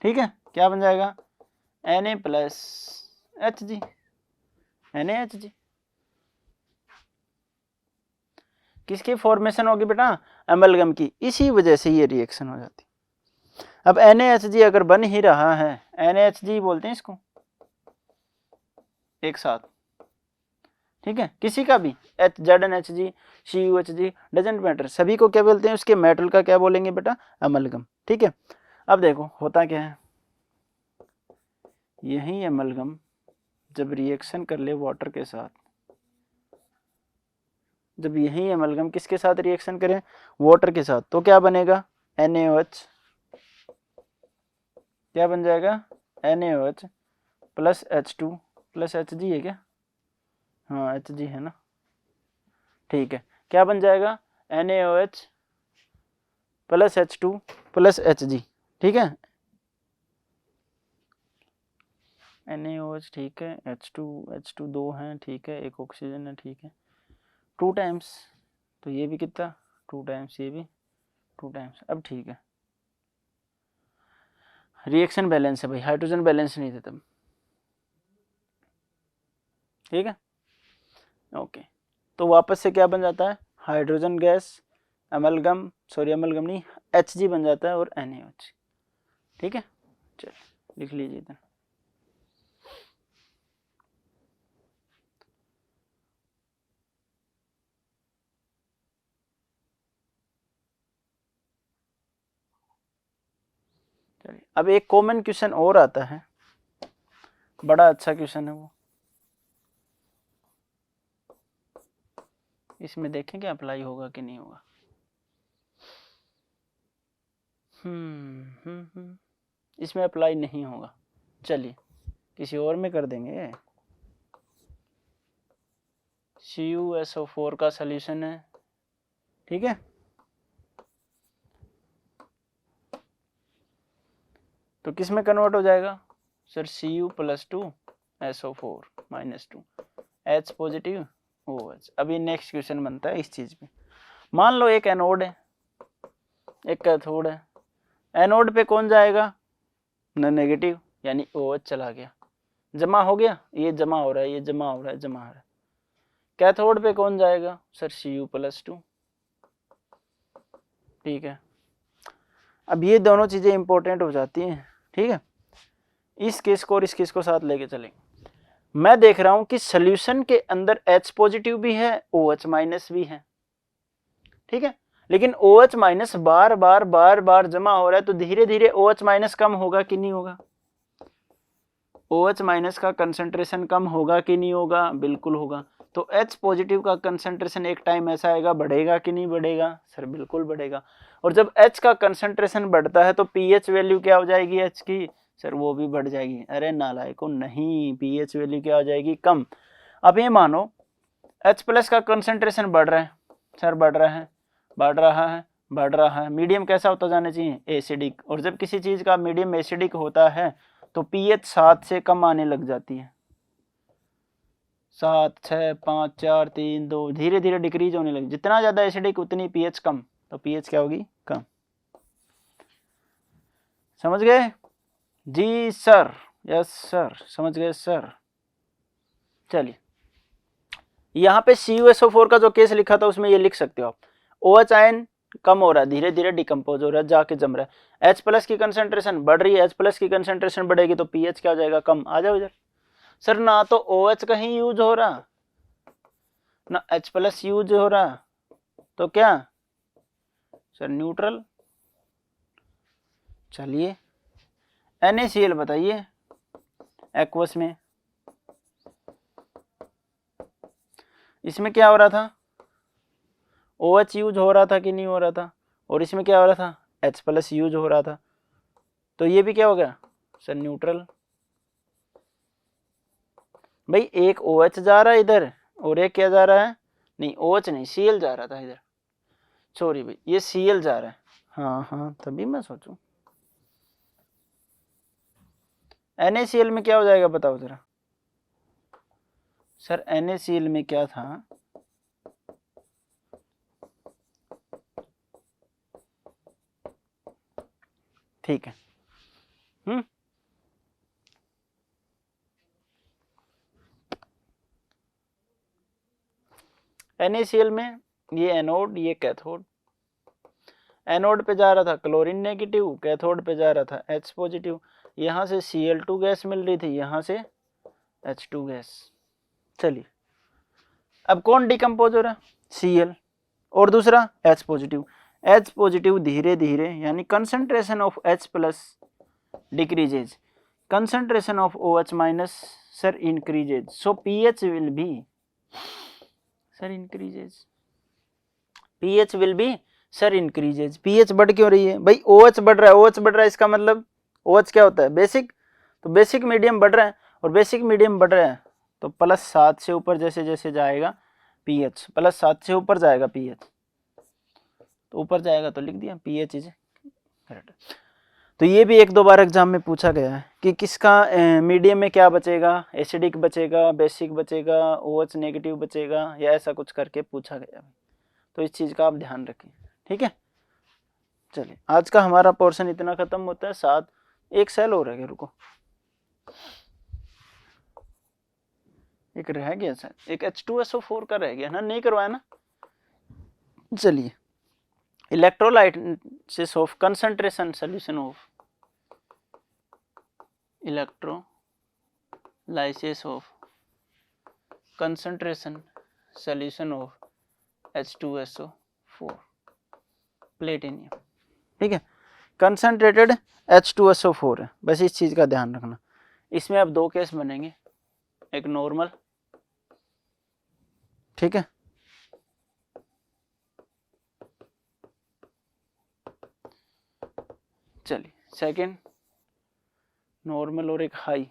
ठीक है, क्या बन जाएगा? Na plus Hg, NaHg। किसकी फॉर्मेशन होगी बेटा, एमलगम की, इसी वजह से ये रिएक्शन हो जाती। अब NaHG अगर बन ही रहा है, NaHG बोलते हैं इसको एक साथ, ठीक है, किसी का भी ZnHG CuHG डजेंट मैटर, सभी को क्या बोलते हैं, उसके मेटल का क्या बोलेंगे बेटा, एमलगम, ठीक है। अब देखो होता क्या है, यही एमलगम जब रिएक्शन कर ले वाटर के साथ, जब यही एमलगम किसके साथ रिएक्शन करें, वाटर के साथ, तो क्या बनेगा, NaOH, क्या बन जाएगा, NaOH plus H2 plus Hg है क्या, हाँ Hg है ना, ठीक है, क्या बन जाएगा, NaOH plus H2 plus Hg, ठीक है, NaOH, ठीक है, H2 दो हैं, ठीक है, एक ऑक्सीजन है, ठीक है, 2 टाइम्स, तो ये भी कितना 2 टाइम्स, ये भी 2 टाइम्स। अब ठीक है, रिएक्शन बैलेंस है भाई, हाइड्रोजन बैलेंस नहीं थे तब, ठीक है, ओके। तो वापस से क्या बन जाता है, hydrogen gas, amalgam, sorry amalgam नहीं, Hg बन जाता है और NaOH, ठीक है, चल लिख लीजिए इधर। चलिए अब एक कॉमन क्वेश्चन और आता है, बड़ा अच्छा क्वेश्चन है वो, इसमें देखें क्या अप्लाई होगा कि नहीं होगा। इसमें अप्लाई नहीं होगा, चलिए किसी और में कर देंगे। CuSO4 का सॉल्यूशन है, ठीक है, तो किस में कन्वर्ट हो जाएगा sir, Cu plus 2 SO4 minus 2 H positive OH। अभी नेक्स्ट क्वेश्चन बनता है इस चीज पे, मान लो एक एनोड है, एक कैथोड है, एनोड पे कौन जाएगा, न नेगेटिव, यानी OH चला गया, जमा हो गया, ये जमा हो रहा है, ये जमा हो रहा है, जमा हो रहा है। कैथोड पे कौन जाएगा सर, Cu प्लस 2, ठीक है। अब ये दोनों चीजें इंपॉर्टेंट हो जाती हैं, ठीक है, इस केस को और इस केस को साथ लेके चलेंगे। मैं देख रहा हूं कि सोल्यूशन के अंदर H पॉजिटिव भी है, OH माइनस भी है, ठीक है, लेकिन OH माइनस बार बार जमा हो रहा है, तो धीरे धीरे OH माइनस कम होगा कि नहीं होगा, OH माइनस का कंसंट्रेशन कम होगा कि नहीं होगा, बिल्कुल होगा। तो H पॉजिटिव का कंसंट्रेशन एक टाइम ऐसा आएगा, बढ़ेगा कि नहीं बढ़ेगा सर, बिल्कुल बढ़ेगा। और जब H का कंसंट्रेशन बढ़ता है तो pH वैल्यू क्या हो जाएगी H की सर, वो भी बढ़ जाएगी। अरे नालायकों, नहीं, pH वैल्यू क्या हो जाएगी, कम। अब ये मानो H प्लस का कंसंट्रेशन बढ़ रहा है सर, बढ़ रहा है, बढ़ रहा है, बढ़ रहा है, मीडियम कैसा होता जाना चाहिए, एसिडिक। और जब किसी चीज का मीडियम एसिडिक होता है तो pH 7 से कम आने लग जाती है, 7, 6, 5, 4, 3, 2, धीरे धीरे डिक्रीज होने लगी। जितना ज्यादा एसिडिक उतनी pH कम, तो pH क्या होगी, कम। समझ गए जी सर, यस सर, समझ गए सर। चलिए यहाँ पे CuSO4 का जो केस लिखा था उसमें ये लिख सकते हो आप, OH आयन कम हो रहा है, धीरे धीरे डिकम्पोज हो रहा है, जाके जम रहा है, H प्लस की कंसंट्रेशन बढ़ रही है, H प्लस की कंसंट्रेशन बढ़ेगी तो pH क्या हो जाएगा, कम। आ जाओ इधर सर, ना तो OH कहीं यूज हो रहा, ना H प्लस यूज हो रहा, तो क्या सर, न्यूट्रल। चलिए NaCl बताइए, एक्वस में इसमें क्या हो रहा था, OH यूज हो रहा था कि नहीं हो रहा था, और इसमें क्या हो रहा था, H प्लस यूज हो रहा था, तो ये भी क्या हो गया सर, न्यूट्रल। भाई एक OH जा रहा है इधर और एक क्या जा रहा है, नहीं OH नहीं, Cl जा रहा था इधर, सॉरी भाई, ये Cl जा रहा है, हाँ हाँ, तभी मैं सोचूं NaCl में क्या हो जाएगा, बताओ जरा सर। NaCl में क्या था, ठीक है, NaCl में ये एनोड, ये कैथोड। एनोड पे जा रहा था क्लोरीन नेगेटिव, कैथोड पे जा रहा था H पॉजिटिव। यहाँ से Cl2 गैस मिल रही थी, यहाँ से H2 गैस। चलिए अब कौन डिकम्पोज हो रहा है? Cl और दूसरा H पॉजिटिव। H पॉजिटिव धीरे धीरे यानी concentration of H plus decreases, concentration of OH minus sir increases, so pH will be sir increases, pH will be sir increases। pH बढ़ क्यों रही है भाई? OH बढ़ रहा है, OH बढ़ रहा है इसका मतलब OH क्या होता है? बेसिक। तो बेसिक मीडियम बढ़ रहा है और बेसिक मीडियम बढ़ रहा है तो +7 से ऊपर जैसे जैसे जाएगा pH, +7 से ऊपर जाएगा pH, तो ऊपर जाएगा तो लिख दिया pH इज करेक्ट। तो ये भी एक दो बार एग्जाम में पूछा गया है कि किसका मीडियम में क्या बचेगा, एसिडिक बचेगा, बेसिक बचेगा, OH नेगेटिव बचेगा, या ऐसा कुछ करके पूछा गया। तो इस चीज़ का आप ध्यान रखें, ठीक है। चलिए आज का हमारा पोर्शन इतना खत्म होता है। 7 एक सेल हो रह गया, रुको एक रह गया सर, एक H2SO4 का रह गया ना, नहीं करवाया ना। चलिए electrolysis of concentration solution of electrolysis of concentration solution of H2SO4 platinum, ठीक है। कंसंट्रेटेड H2SO4 है, बस इस चीज का ध्यान रखना। इसमें अब 2 केस बनेंगे, एक नॉर्मल, ठीक है, चलिए सेकेंड नॉर्मल और एक हाई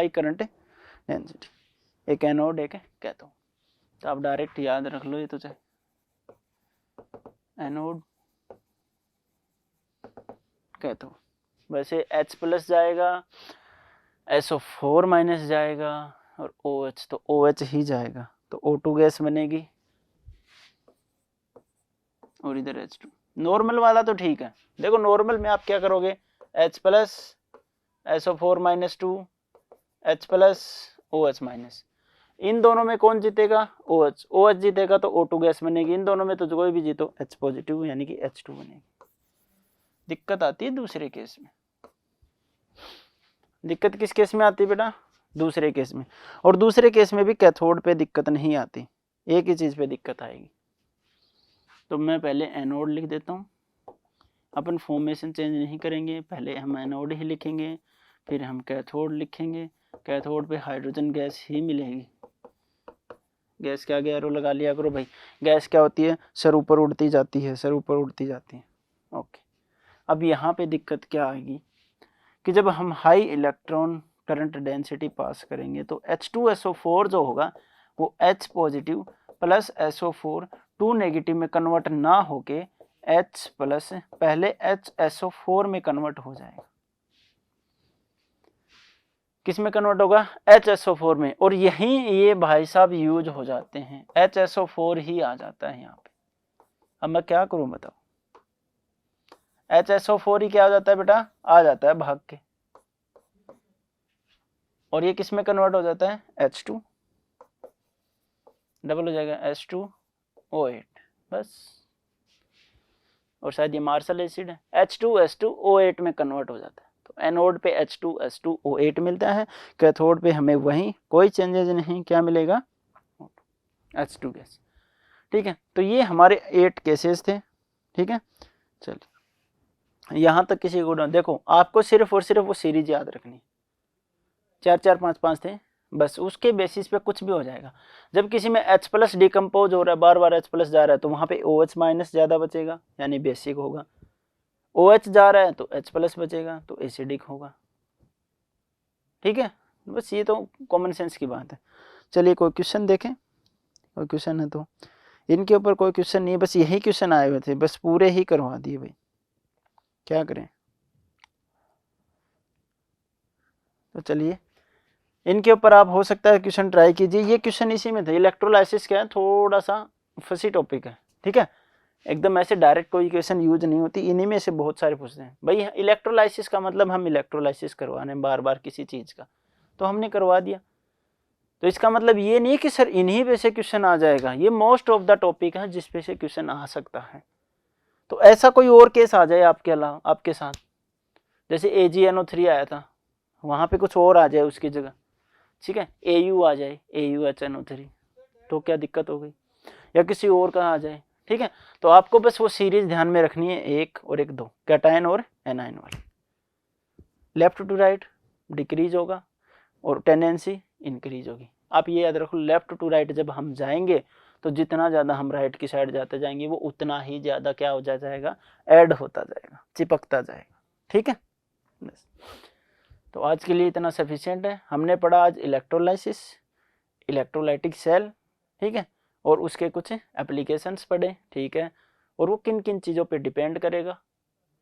करंट डेंसिटी, एक एनोड एक कैथोड। तो आप डायरेक्ट याद रख लो, ये तो चाहे एनोड कैथोड। वैसे H प्लस जाएगा, SO4 माइनस जाएगा और OH तो OH ही जाएगा, तो O2 गैस बनेगी और इधर H2। नॉर्मल वाला तो ठीक है, देखो नॉर्मल में आप क्या करोगे, H plus SO4 minus 2 H plus OH minus, इन दोनों में कौन जीतेगा? OH। OH जीतेगा तो O2 गैस बनेगी, इन दोनों में तो कोई भी जीतो H पॉजिटिव यानी कि H2 बनेगी। दिक्कत आती है दूसरे केस में। दिक्कत किस केस में आती है बेटा? दूसरे केस में। और दूसरे केस में भी कैथोड पे दिक्कत नहीं आती, एक ही चीज पे दिक्कत आएगी। तो मैं पहले एनोड लिख देता हूँ, अपन फॉर्मेशन चेंज नहीं करेंगे, पहले हम एनोड ही लिखेंगे, फिर हम कैथोड लिखेंगे। कैथोड पे हाइड्रोजन गैस ही मिलेगी। गैस के आगे एरो लगा लिया करो भाई। गैस क्या होती है? सर ऊपर उड़ती जाती है, सर ऊपर उड़ती जाती है। ओके, अब यहाँ पे दिक्कत क्या आएगी कि जब हम हाई इलेक्ट्रॉन करंट डेंसिटी पास करेंगे तो H2SO4 जो होगा वो H positive plus SO4 2 negative में कन्वर्ट ना होके H प्लस पहले HSO4 में कन्वर्ट हो जाएगा। किस में कन्वर्ट होगा? HSO4 में। और यहीं ये भाई साहब यूज हो जाते हैं, HSO4 ही आ जाता है यहाँ पे। अब मैं क्या करूं बताओ? HSO4 ही क्या हो जाता है बेटा? आ जाता है भाग के। और ये किस में कन्वर्ट हो जाता है? H2 डबल हो जाएगा H2O8 बस। और शायद ये मार्शल एसिड है, H2S2O8 में कन्वर्ट हो जाता है। तो एनोड पे H2S2O8 मिलता है, कैथोड पे हमें वही कोई चेंजेस नहीं, क्या मिलेगा? H2 gas. ठीक है, तो ये हमारे 8 केसेस थे। ठीक है, चलिए यहाँ तक किसी को देखो, आपको सिर्फ और सिर्फ वो सीरीज याद रखनी, 4 4 5 5 थे बस, उसके बेसिस पे कुछ भी हो जाएगा। जब किसी में H प्लस डिकम्पोज हो रहा है, बार बार H प्लस जा रहा है, तो वहाँ पे OH माइनस ज़्यादा बचेगा यानी बेसिक होगा। OH जा रहा है तो H प्लस बचेगा तो एसिडिक होगा। ठीक है, बस ये तो कॉमन सेंस की बात है। चलिए कोई क्वेश्चन देखें, कोई क्वेश्चन है तो। इनके ऊपर कोई क्वेश्चन नहीं है, बस यही क्वेश्चन आए हुए थे, बस पूरे ही करवा दिए भाई, क्या करें। तो चलिए इनके ऊपर आप हो सकता है क्वेश्चन ट्राई कीजिए। ये क्वेश्चन इसी में था। इलेक्ट्रोलाइसिस क्या है, थोड़ा सा फंसी टॉपिक है। ठीक है, एकदम ऐसे डायरेक्ट कोई क्वेश्चन यूज नहीं होती, इन्हीं में से बहुत सारे पूछते हैं भाई। इलेक्ट्रोलाइसिस का मतलब हम इलेक्ट्रोलाइसिस करवाने बार बार किसी चीज़ का, तो हमने करवा दिया। तो इसका मतलब ये नहीं कि सर इन्हीं पे से क्वेश्चन आ जाएगा, ये मोस्ट ऑफ द टॉपिक है जिस पे से क्वेश्चन आ सकता है। तो ऐसा कोई और केस आ जाए आपके अलावा, आपके साथ, जैसे AgNO3 आया था, वहां पे कुछ और आ जाए उसकी जगह, ठीक है, AU आ जाए, AuHNO3, तो क्या दिक्कत हो गई, या किसी और का आ जाए, ठीक है। तो आपको बस वो सीरीज ध्यान में रखनी है, 1 और 1 2, कैटायन और एनायन वाली। लेफ्ट टू राइट डिक्रीज होगा और टेंडेंसी इंक्रीज होगी। आप ये याद रखो, लेफ्ट टू राइट जब हम जाएंगे तो जितना ज़्यादा हम राइट की साइड जाते जाएंगे वो उतना ही ज़्यादा क्या हो जाएगा, ऐड होता जाएगा, चिपकता जाएगा, ठीक है। बस, तो आज के लिए इतना सफिशिएंट है। हमने पढ़ा आज इलेक्ट्रोलाइसिस, इलेक्ट्रोलाइटिक सेल, ठीक है, और उसके कुछ एप्लीकेशंस पढ़े, ठीक है, और वो किन किन चीज़ों पे डिपेंड करेगा,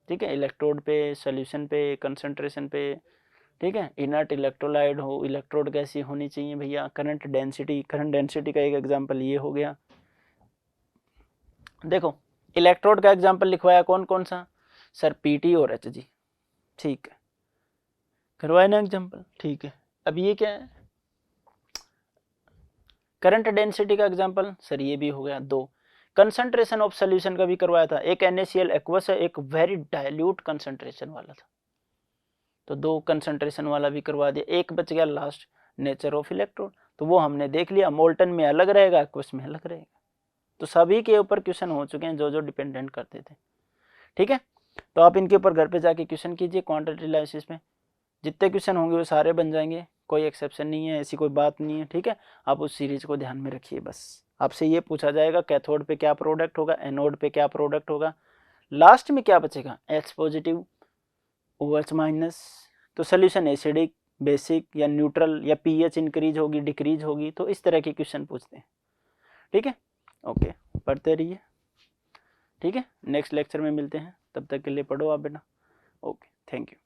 ठीक है, इलेक्ट्रोड पे, सॉल्यूशन पे, कंसंट्रेशन पे, ठीक है, इनर्ट इलेक्ट्रोलाइट हो, इलेक्ट्रोड कैसी होनी चाहिए भैया, करंट डेंसिटी, करंट डेंसिटी का एक एग्जांपल ये हो गया। देखो इलेक्ट्रोड का एग्जांपल लिखवाया कौन कौन सा, सर PT और Hg, ठीक है, करवाया ना एग्जांपल, ठीक है। अब ये क्या है, करंट डेंसिटी का एग्जांपल, सर ये भी हो गया 2। कंसंट्रेशन ऑफ सॉल्यूशन का भी करवाया था, एक NaCl एक्वस है, एक वेरी डायल्यूट कंसंट्रेशन वाला था, तो 2 कंसंट्रेशन वाला भी करवा दिया। एक बच गया लास्ट, नेचर ऑफ इलेक्ट्रोड, तो वो हमने देख लिया, मोल्टन में अलग रहेगा, एक्वस में अलग रहेगा। तो सभी के ऊपर क्वेश्चन हो चुके हैं जो जो डिपेंडेंट करते थे, ठीक है। तो आप इनके ऊपर घर पे जाके क्वेश्चन कीजिए, क्वांटिटी एनालिसिस में जितने क्वेश्चन होंगे वो सारे बन जाएंगे, कोई एक्सेप्शन नहीं है, ऐसी कोई बात नहीं है, ठीक है। आप उस सीरीज को ध्यान में रखिए। बस आपसे ये पूछा जाएगा कैथोड पे क्या प्रोडक्ट होगा, एनोड पे क्या प्रोडक्ट होगा, लास्ट में क्या बचेगा, H पॉजिटिव OH माइनस, तो सोल्यूशन एसिडिक, बेसिक या न्यूट्रल, या pH इंक्रीज होगी डिक्रीज होगी, तो इस तरह के क्वेश्चन पूछते हैं, ठीक है। ओके, पढ़ते रहिए, ठीक है, नेक्स्ट लेक्चर में मिलते हैं, तब तक के लिए पढ़ो आप बेटा। Okay, thank you.